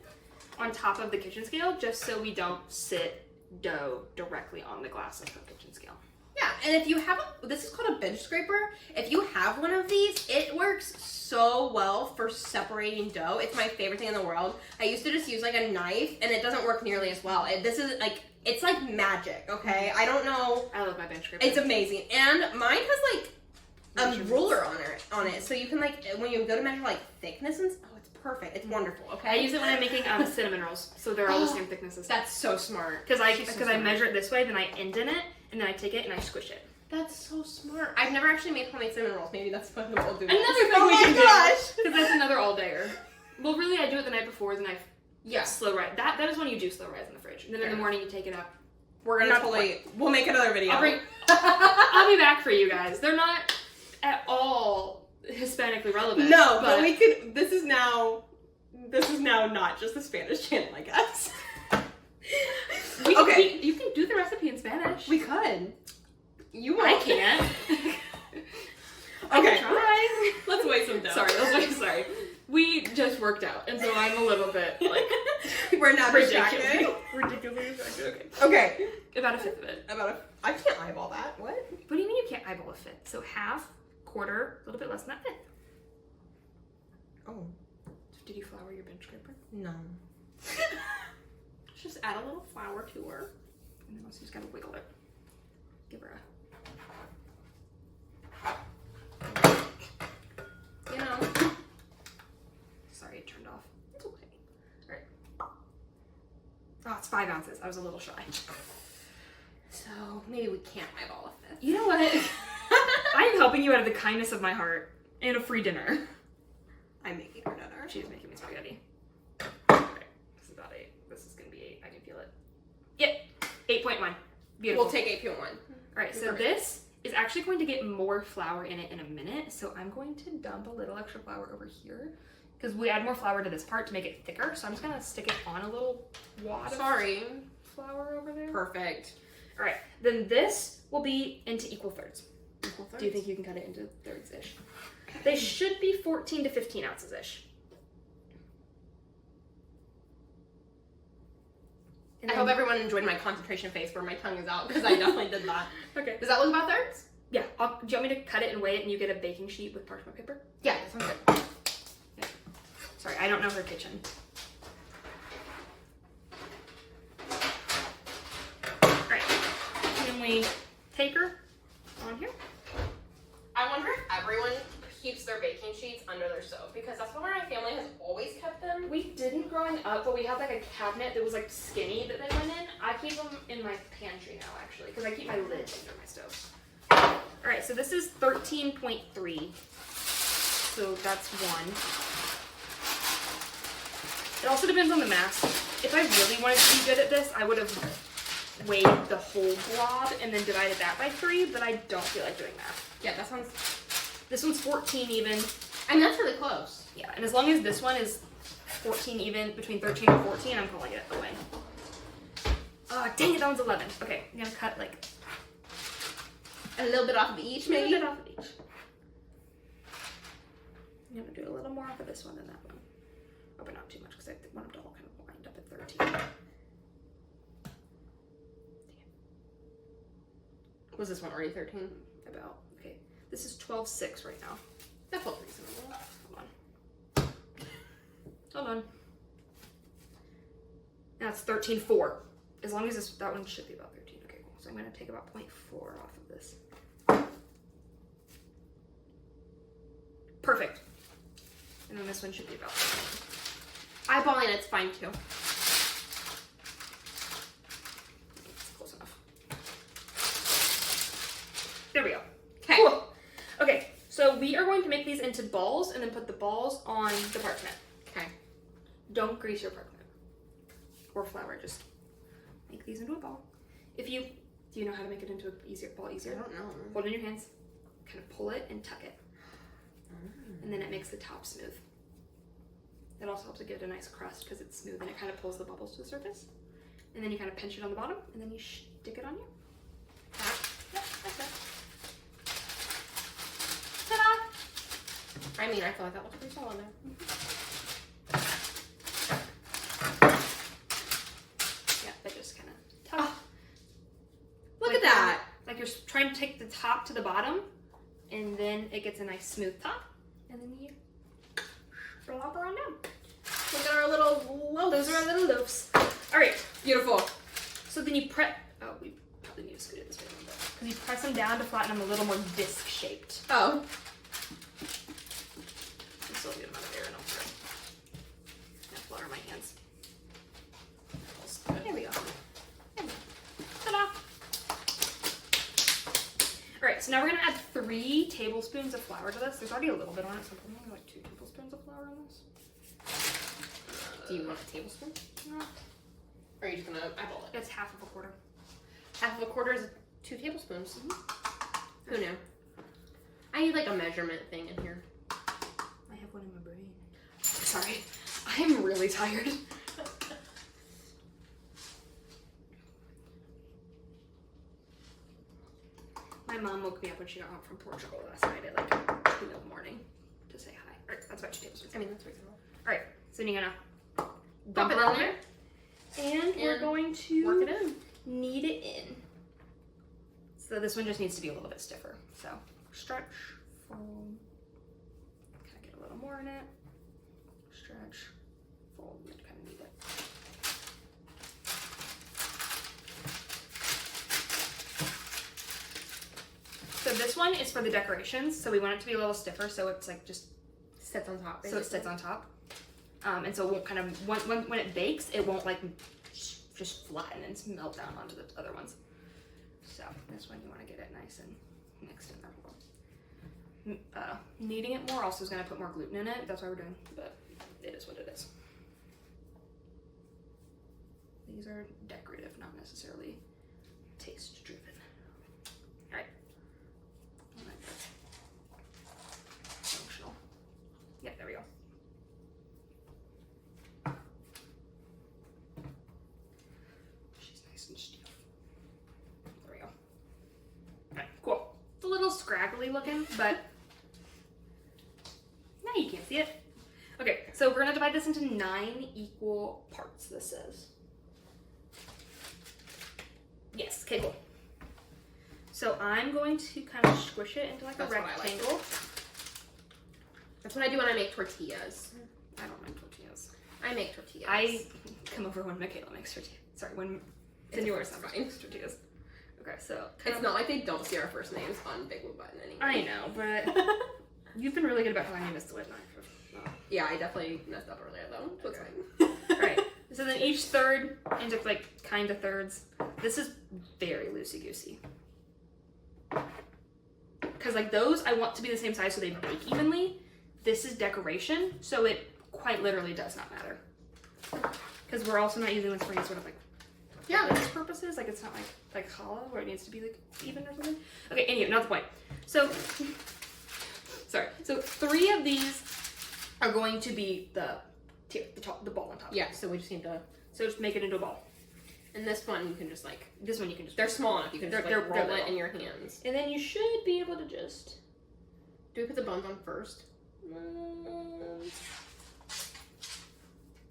on top of the kitchen scale, just so we don't sit dough directly on the glass of the kitchen scale. Yeah, and if you have this is called a bench scraper. If you have one of these, it works so well for separating dough. It's my favorite thing in the world. I used to just use like a knife, and it doesn't work nearly as well. This is like, it's like magic, okay? I don't know. I love my bench scraper. It's amazing. And mine has like a ruler on it. So you can like, when you go to measure like thickness and oh, it's perfect. It's wonderful, okay? I use it when I'm making cinnamon rolls, so they're all the same thickness as That's so smart. Because I smart. measure it this way, then I indent it, and then I take it and I squish it. That's so smart. I've never actually made homemade cinnamon rolls. Maybe that's what we'll do. Another thing oh we my can gosh. do, because that's another all-dayer. Well, really, I do it the night before, then I Yeah. slow rise. That is when you do slow rise in the fridge. And then in the morning you take it up. We're gonna we'll make another video. I'll be back for you guys. They're not at all Hispanically relevant. No, but we could. This is now not just the Spanish channel, I guess. Okay. You can do the recipe in Spanish. We could. You won't. I can't. Okay. Try. Let's weigh some dough. Sorry. We just worked out, and so I'm a little bit like we're not distracted. Ridiculously distracted. Okay. About a 5th of it. I can't eyeball that. What? What do you mean you can't eyeball a 5th? So half, quarter, a little bit less than that 5th. Oh. Did you flour your bench scraper? No. Just add a little flour to her. And then also you just gotta wiggle it. Give her You know. Sorry, it turned off. It's okay. Alright. Oh, it's 5 ounces. I was a little shy. So maybe we can't eyeball a 5th. You know what? I'm helping you out of the kindness of my heart and a free dinner. I'm making her dinner. She's making me spaghetti. Okay, this is about 8. This is gonna be 8. I can feel it. Yep, 8.1. Beautiful. We'll take 8.1. Alright, so this is actually going to get more flour in it in a minute. So I'm going to dump a little extra flour over here because we add more flour to this part to make it thicker. So I'm just gonna stick it on a little wad. Sorry. flour over there. Perfect. All right, then this will be into equal thirds. Equal thirds. Do you think you can cut it into thirds-ish? They should be 14 to 15 ounces-ish. I hope everyone enjoyed my concentration face where my tongue is out because I definitely did that. Okay. Does that look about thirds? Yeah. Do you want me to cut it and weigh it and you get a baking sheet with parchment paper? Yeah, that sounds good. Yeah. Sorry, I don't know her kitchen. Alright. Can we take her on here? I wonder if everyone keeps their baking sheets under their stove because that's where my family has always kept them. We didn't growing up, but we had like a cabinet that was like skinny that they went in. I keep them in my pantry now actually because I keep my lid under my stove. Alright, so this is 13.3. So that's 1. It also depends on the mass. If I really wanted to be good at this, I would have weighed the whole blob and then divided that by 3, but I don't feel like doing that. Yeah, that sounds... This one's 14 even. I mean, that's really close. Yeah, and as long as this one is 14 even, between 13 and 14, I'm calling it a win. Dang it, that one's 11. Okay, I'm gonna cut like A little bit off of each, a maybe? little bit off of each. I'm gonna do a little more off of this one than that one. Oh, but not too much because I want them to all kind of wind up at 13. Was this one already 13? About. Okay, this is 12.6 right now. That felt reasonable. Hold on. Now it's 13.4. As long as that one should be about 13. Okay, cool. So I'm gonna take about 0.4 off of this. Perfect. And then this one should be about 13. Eyeballing it's fine too. It's close enough. There we go. Okay. Cool. Okay, so we are going to make these into balls and then put the balls on the parchment. Okay. Don't grease your parchment or flour. Just make these into a ball. Do you know how to make it into a ball easier? I don't know. Hold it in your hands, kind of pull it and tuck it, and then it makes the top smooth. It also helps to give it a nice crust because it's smooth and it kind of pulls the bubbles to the surface. And then you kind of pinch it on the bottom, and then you stick it on you. Yep, that's it. Ta-da! I mean, I feel like that looks pretty solid there. Yeah, but just kind of tuck. Oh, look at that! Like you're trying to take the top to the bottom, and then it gets a nice smooth top, and then you flop her on down. Look at our little loaves. Those are our little loaves. All right, Beautiful. so then you press. Oh, we probably need to scoot it this way a little bit because you press them down to flatten them a little more disc shaped. Oh. There's still a good amount of air in them. I'm gonna flour my hands. There we go. Ta-da! All right, so now we're gonna add 3 tablespoons of flour to this. There's already a little bit on it, so I'm putting like 2 tablespoons of flour on this. Do you want a tablespoon? No, Or are you just gonna eyeball it? it's half of a quarter. Half of a quarter is 2 tablespoons. Who knew? I need like a measurement thing in here. I have one in my brain. Sorry, I'm really tired. My mom woke me up when she got home from Portugal last night at like 2 in the morning to say hi. All right, that's about 2 tablespoons. I mean, that's reasonable. All right, so then you're gonna Dump it on in there. and we're And going to Work it in. knead it in. So this one just needs to be a little bit stiffer. So stretch, fold, kind of get a little more in it. Stretch, fold, and kind of knead it. So this one is for the decorations. So we want it to be a little stiffer, so it's like just Sits on top. so it sits on top. And so it won't kind of, when it bakes, it won't like just flatten and melt down onto the other ones. So this one you want to get it nice and mixed in there. Kneading it more also is going to put more gluten in it. That's why we're doing, but it is what it is. These are decorative, not necessarily taste driven. All right. Functional. Yeah, there we go. She's looking, but now you can't see it. Okay, so we're gonna divide this into 9 equal parts, this says. Yes, okay, cool. So I'm going to kind of squish it into like a rectangle. That's what I do when I make tortillas. I don't make tortillas. I make tortillas. I come over when Michaela makes tortillas. Sorry, when Senora makes tortillas. Okay, so It's not like they don't see our first names on Big Blue Button anymore. I know, but you've been really good about calling me Miss DeWitt and I. Yeah, I definitely messed up earlier though. That's Okay. fine. Alright, so then each third into like kind of thirds. This is very loosey-goosey. Because like those I want to be the same size so they bake evenly. This is decoration, so it quite literally does not matter. Because we're also not using this for any sort of like religious purposes. Like it's not like hollow where it needs to be like even or something. Okay, anyway, not the point. So sorry. So 3 of these are going to be the ball on top. Yeah, so we just need to. So just make it into a ball. And this one you can just like. This one you can just. They're small enough. You can just like roll it little. in your hands. And then you should be able to just. Do we put the bones on first?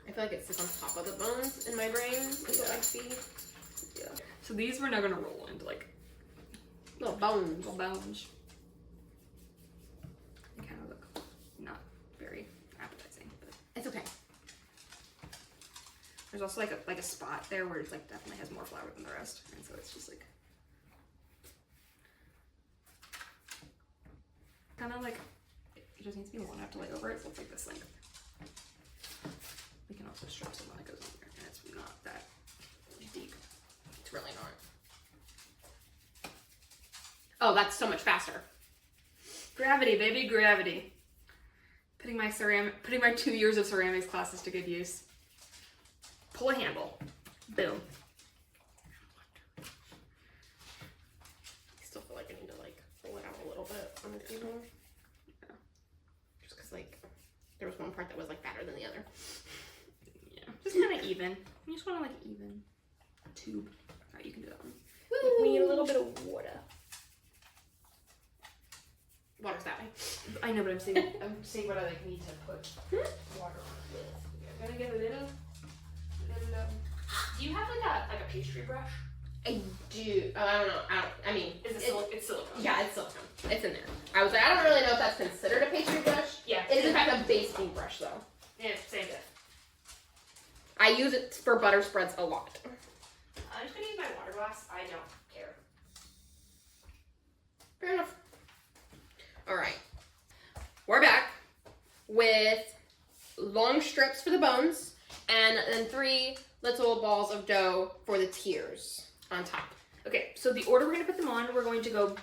I feel like it sits on top of the bones in my brain. Is what I see. Yeah. So these we're now gonna roll into like little bones. little bones. They kind of look not very appetizing, but It's okay. there's also like a spot there where it's like definitely has more flour than the rest, and so it's just like kind of like it just needs to be long enough to lay over it, so it's like this length. We can also stretch it when it goes on there, and it's not that deep. It's really not. Oh, that's so much faster. Gravity, baby, gravity. Putting my 2 years of ceramics classes to good use. Pull a handle. Boom. I still feel like I need to like pull it out a little bit on the table. Yeah. Just because like there was one part that was like fatter than the other. Yeah. Just kind of even. You just want to like even tube. Alright, you can do that one. Woo! We need a little bit of water. Water's that way. I know, but I'm saying what I like need to put water on with. I'm gonna get a little. Do you have like a pastry brush? I do. I don't know. I mean, Is it it's silicone? Yeah, it's silicone. It's in there. I was like, I don't really know if that's considered a pastry brush. Yeah. It is in fact a basting brush though. Yeah, same thing. I use it for butter spreads a lot. I'm just gonna use my water glass. I don't care. Fair enough. All right. We're back with long strips for the bones and then 3 little balls of dough for the tiers on top. Okay, so the order we're gonna put them on, we're going to go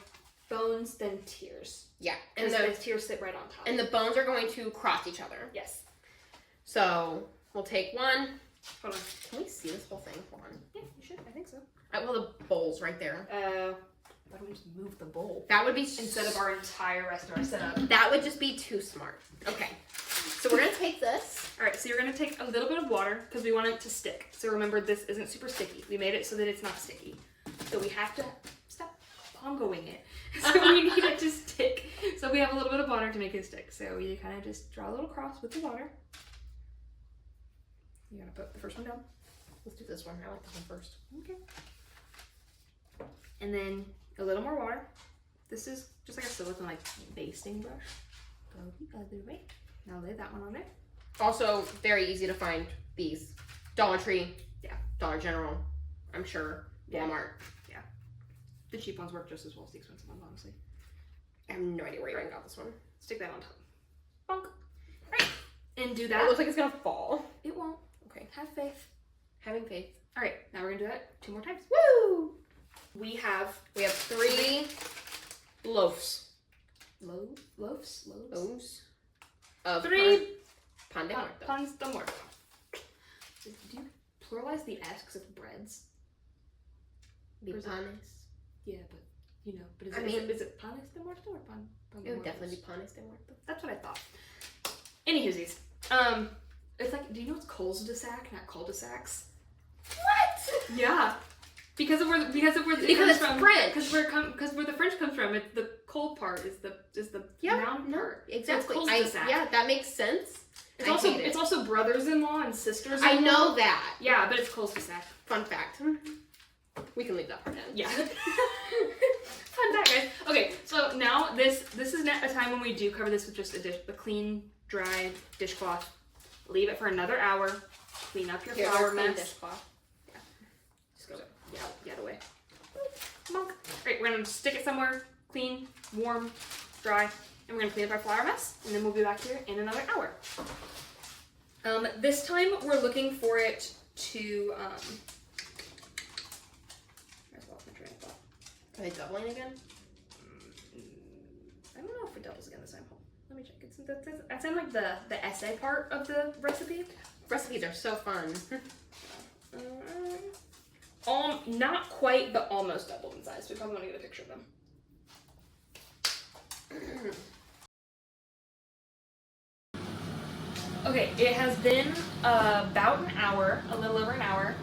bones, then tiers. Yeah. And the tiers sit right on top. And the bones are going to cross each other. Yes. So we'll take one. Hold on. Can we see this whole thing? Hold on. Yeah, you should. I think so. Well, the bowl's right there. Why don't we just move the bowl That would be instead of our entire rest of our setup? That would just be too smart. Okay. So we're gonna take this. All right, so you're gonna take a little bit of water because we want it to stick. So remember, this isn't super sticky. We made it so that it's not sticky. So we have to stop bongoing it. So we need it to stick. So we have a little bit of water to make it stick. So you kind of just draw a little cross with the water. You're gonna put the first one down. Let's do this one. I like this one first. Okay. And then a little more water. This is just like a silicone like basting brush. Go the other way. Now lay that one on there. Also, very easy to find these. Dollar Tree. Yeah. Dollar General. I'm sure. Yeah. Walmart. Yeah. The cheap ones work just as well as the expensive ones, honestly. I have no idea where you even got this one. Stick that on top. Bonk. Right. And do that. It looks like it's gonna fall. It won't. Okay. Have faith. Having faith. All right. Now we're gonna do that 2 more times. Woo! We have 3 loaves. Loaves. Loaves. Of 3 pan de muerto. Pans de muerto. Do you pluralize the S because it's breads? The Or is it- panes. Yeah, but you know. But I mean- is it panes de muerto or pan de It would muertos? definitely be panes de muerto. That's what I thought. Anywhoosies. It's like, do you know it's cul-de-sac, not cul-de-sacs? What? Yeah. Because of where it Because comes it's from. French. Because where the French comes from, the cold part is the Yeah, round part. Exactly. So it's cul-de-sac. Yeah, that makes sense. It's also brothers-in-law and sisters-in-law. I know that. Yeah, but it's cul-de-sac. Fun fact. We can leave that part in. Yeah. Fun fact, guys. Okay, so now this is a time when we do cover this with just a clean, dry dishcloth. Leave it for another hour. Clean up your flour mess. Dishcloth. Yeah. Just go. Yeah, get away. Monk. Great. We're gonna stick it somewhere clean, warm, dry, and we're gonna clean up our flour mess, and then we'll be back here in another hour. This time we're looking for it to Are they doubling again? I don't know if it doubles again this time. Let me check. That's in like the essay part of the recipe. Recipes are so fun. Not quite, but almost doubled in size. We probably want to get a picture of them. Okay, it has been about an hour, a little over an hour.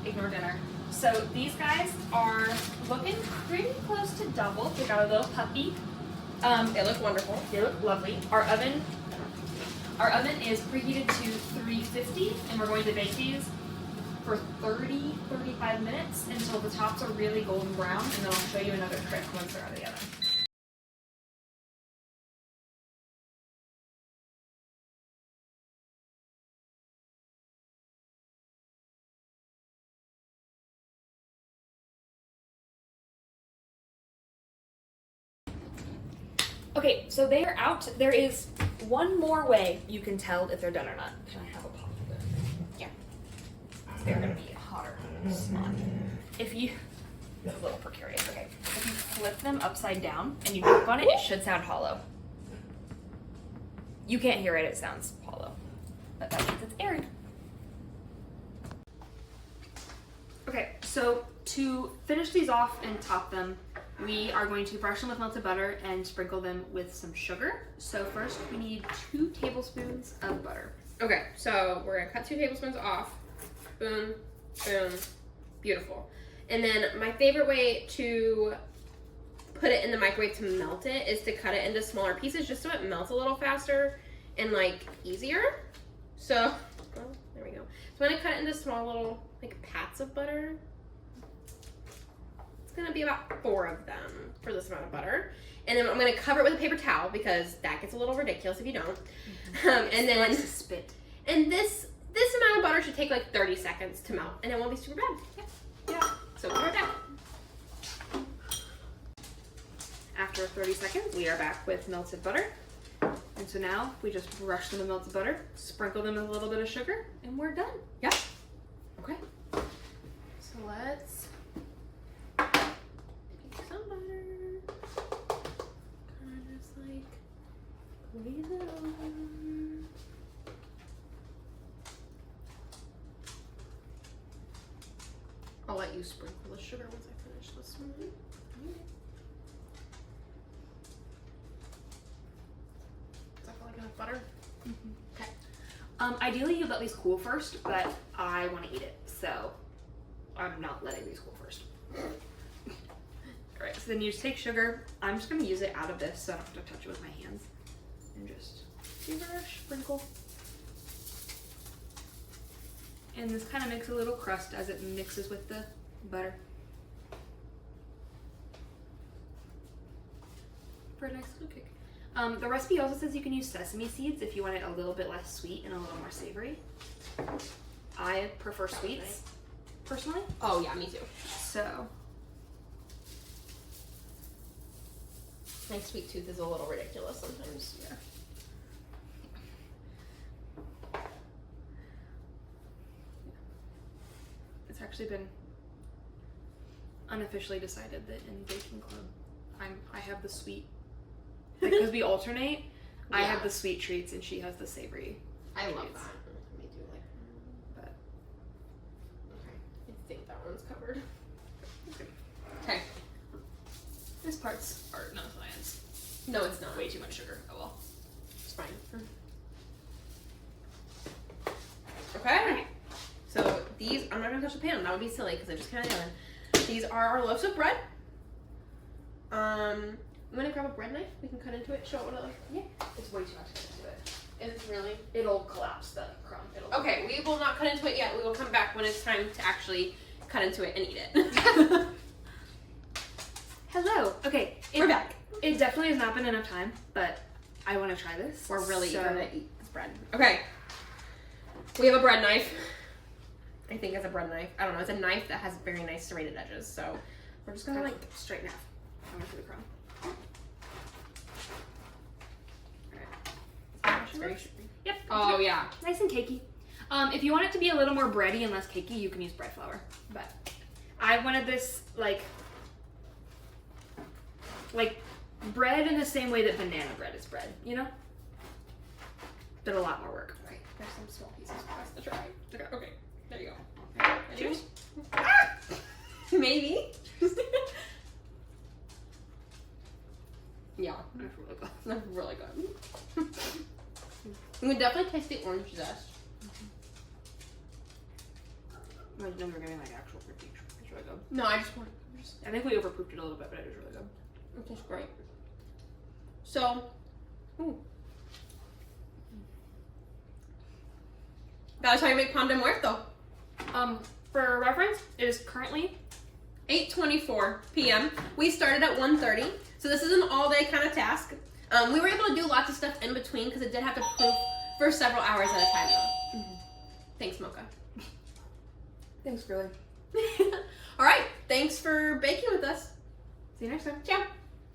Ignore dinner. So these guys are looking pretty close to double. They got a little puppy. They look wonderful. They look lovely. Our oven is preheated to 350, and we're going to bake these for 35 minutes until the tops are really golden brown, and then I'll show you another trick once they're out of the oven. Okay, so they are out. There is one more way you can tell if they're done or not. Can I have a pop of it? Yeah. They're gonna be hotter. If you, it's a little precarious, okay. If you flip them upside down and you tap on it, it should sound hollow. You can't hear it, it sounds hollow. But that means it's airy. Okay, so to finish these off and top them, we are going to brush them with melted butter and sprinkle them with some sugar. So first we need 2 tablespoons of butter. Okay, so we're gonna cut 2 tablespoons off. Boom, boom, beautiful. And then my favorite way to put it in the microwave to melt it is to cut it into smaller pieces just so it melts a little faster and like easier. So, well, there we go. So I'm gonna cut it into small little like pats of butter. Gonna be about 4 of them for this amount of butter, and then I'm gonna cover it with a paper towel because that gets a little ridiculous if you don't. And then likes to spit. And this amount of butter should take like 30 seconds to melt, and it won't be super bad. Yeah. So we'll be right back. After 30 seconds, we are back with melted butter, and so now we just brush them with melted butter, sprinkle them with a little bit of sugar, and we're done. Yeah. Okay. So let's. Some butter. Kind of just like squeeze it over. I'll let you sprinkle the sugar once I finish this one. Does that feel like enough butter? Mm-hmm. Okay. Ideally, you'd let these cool first, but I want to eat it, so I'm not letting these cool first. Alright, so then you just take sugar. I'm just going to use it out of this so I don't have to touch it with my hands. And just give her a sprinkle. And this kind of makes a little crust as it mixes with the butter. For a nice little kick. The recipe also says you can use sesame seeds if you want it a little bit less sweet and a little more savory. I prefer sweets, personally. Oh yeah, me too. So... my sweet tooth is a little ridiculous sometimes. Yeah. It's actually been unofficially decided that in baking club, I have the sweet, because we alternate. I have the sweet treats and she has the savory. I love treats. that. Let me do like, But okay, I think that one's covered. Okay. This part's art, no science. No, it's not. Way too much sugar. Oh well. It's fine. Okay. So these, I'm not gonna touch the pan. That would be silly because I just kind of done. These are our loaves of bread. You want to grab a bread knife? We can cut into it, show it what it looks like. Yeah. It's way too much to get into it. Is it really? It'll collapse the crumb. Okay, we will not cut into it yet. We will come back when it's time to actually cut into it and eat it. Hello. Okay. We're back. It definitely has not been enough time, but I want to try this. We're really eager to eat this bread. Okay. We have a bread knife. I think it's a bread knife. I don't know. It's a knife that has very nice serrated edges. So we're just gonna like straighten out. I'm gonna do the crumb. It's very sugary. Yep. Oh yeah. Nice and cakey. If you want it to be a little more bready and less cakey, you can use bread flour. But I wanted this like bread in the same way that banana bread is bread, you know? But a lot more work. Okay. There's some small pieces for us to try. Okay. There you go. Cheers. Ah! Maybe. Yeah. That's really good. That's really good. You can definitely taste the orange zest. I was never getting like actual fruit peach. It's really good. No, I think we overproofed it a little bit, but it was really good. it tastes great. So, ooh. That's how you make pan de muerto. For reference, it is currently 8:24 p.m. We started at 1:30, so this is an all-day kind of task. We were able to do lots of stuff in between because it did have to proof for several hours at a time, though. Mm-hmm. Thanks, Mocha. Thanks, girly. All right, thanks for baking with us. See you next time. Ciao.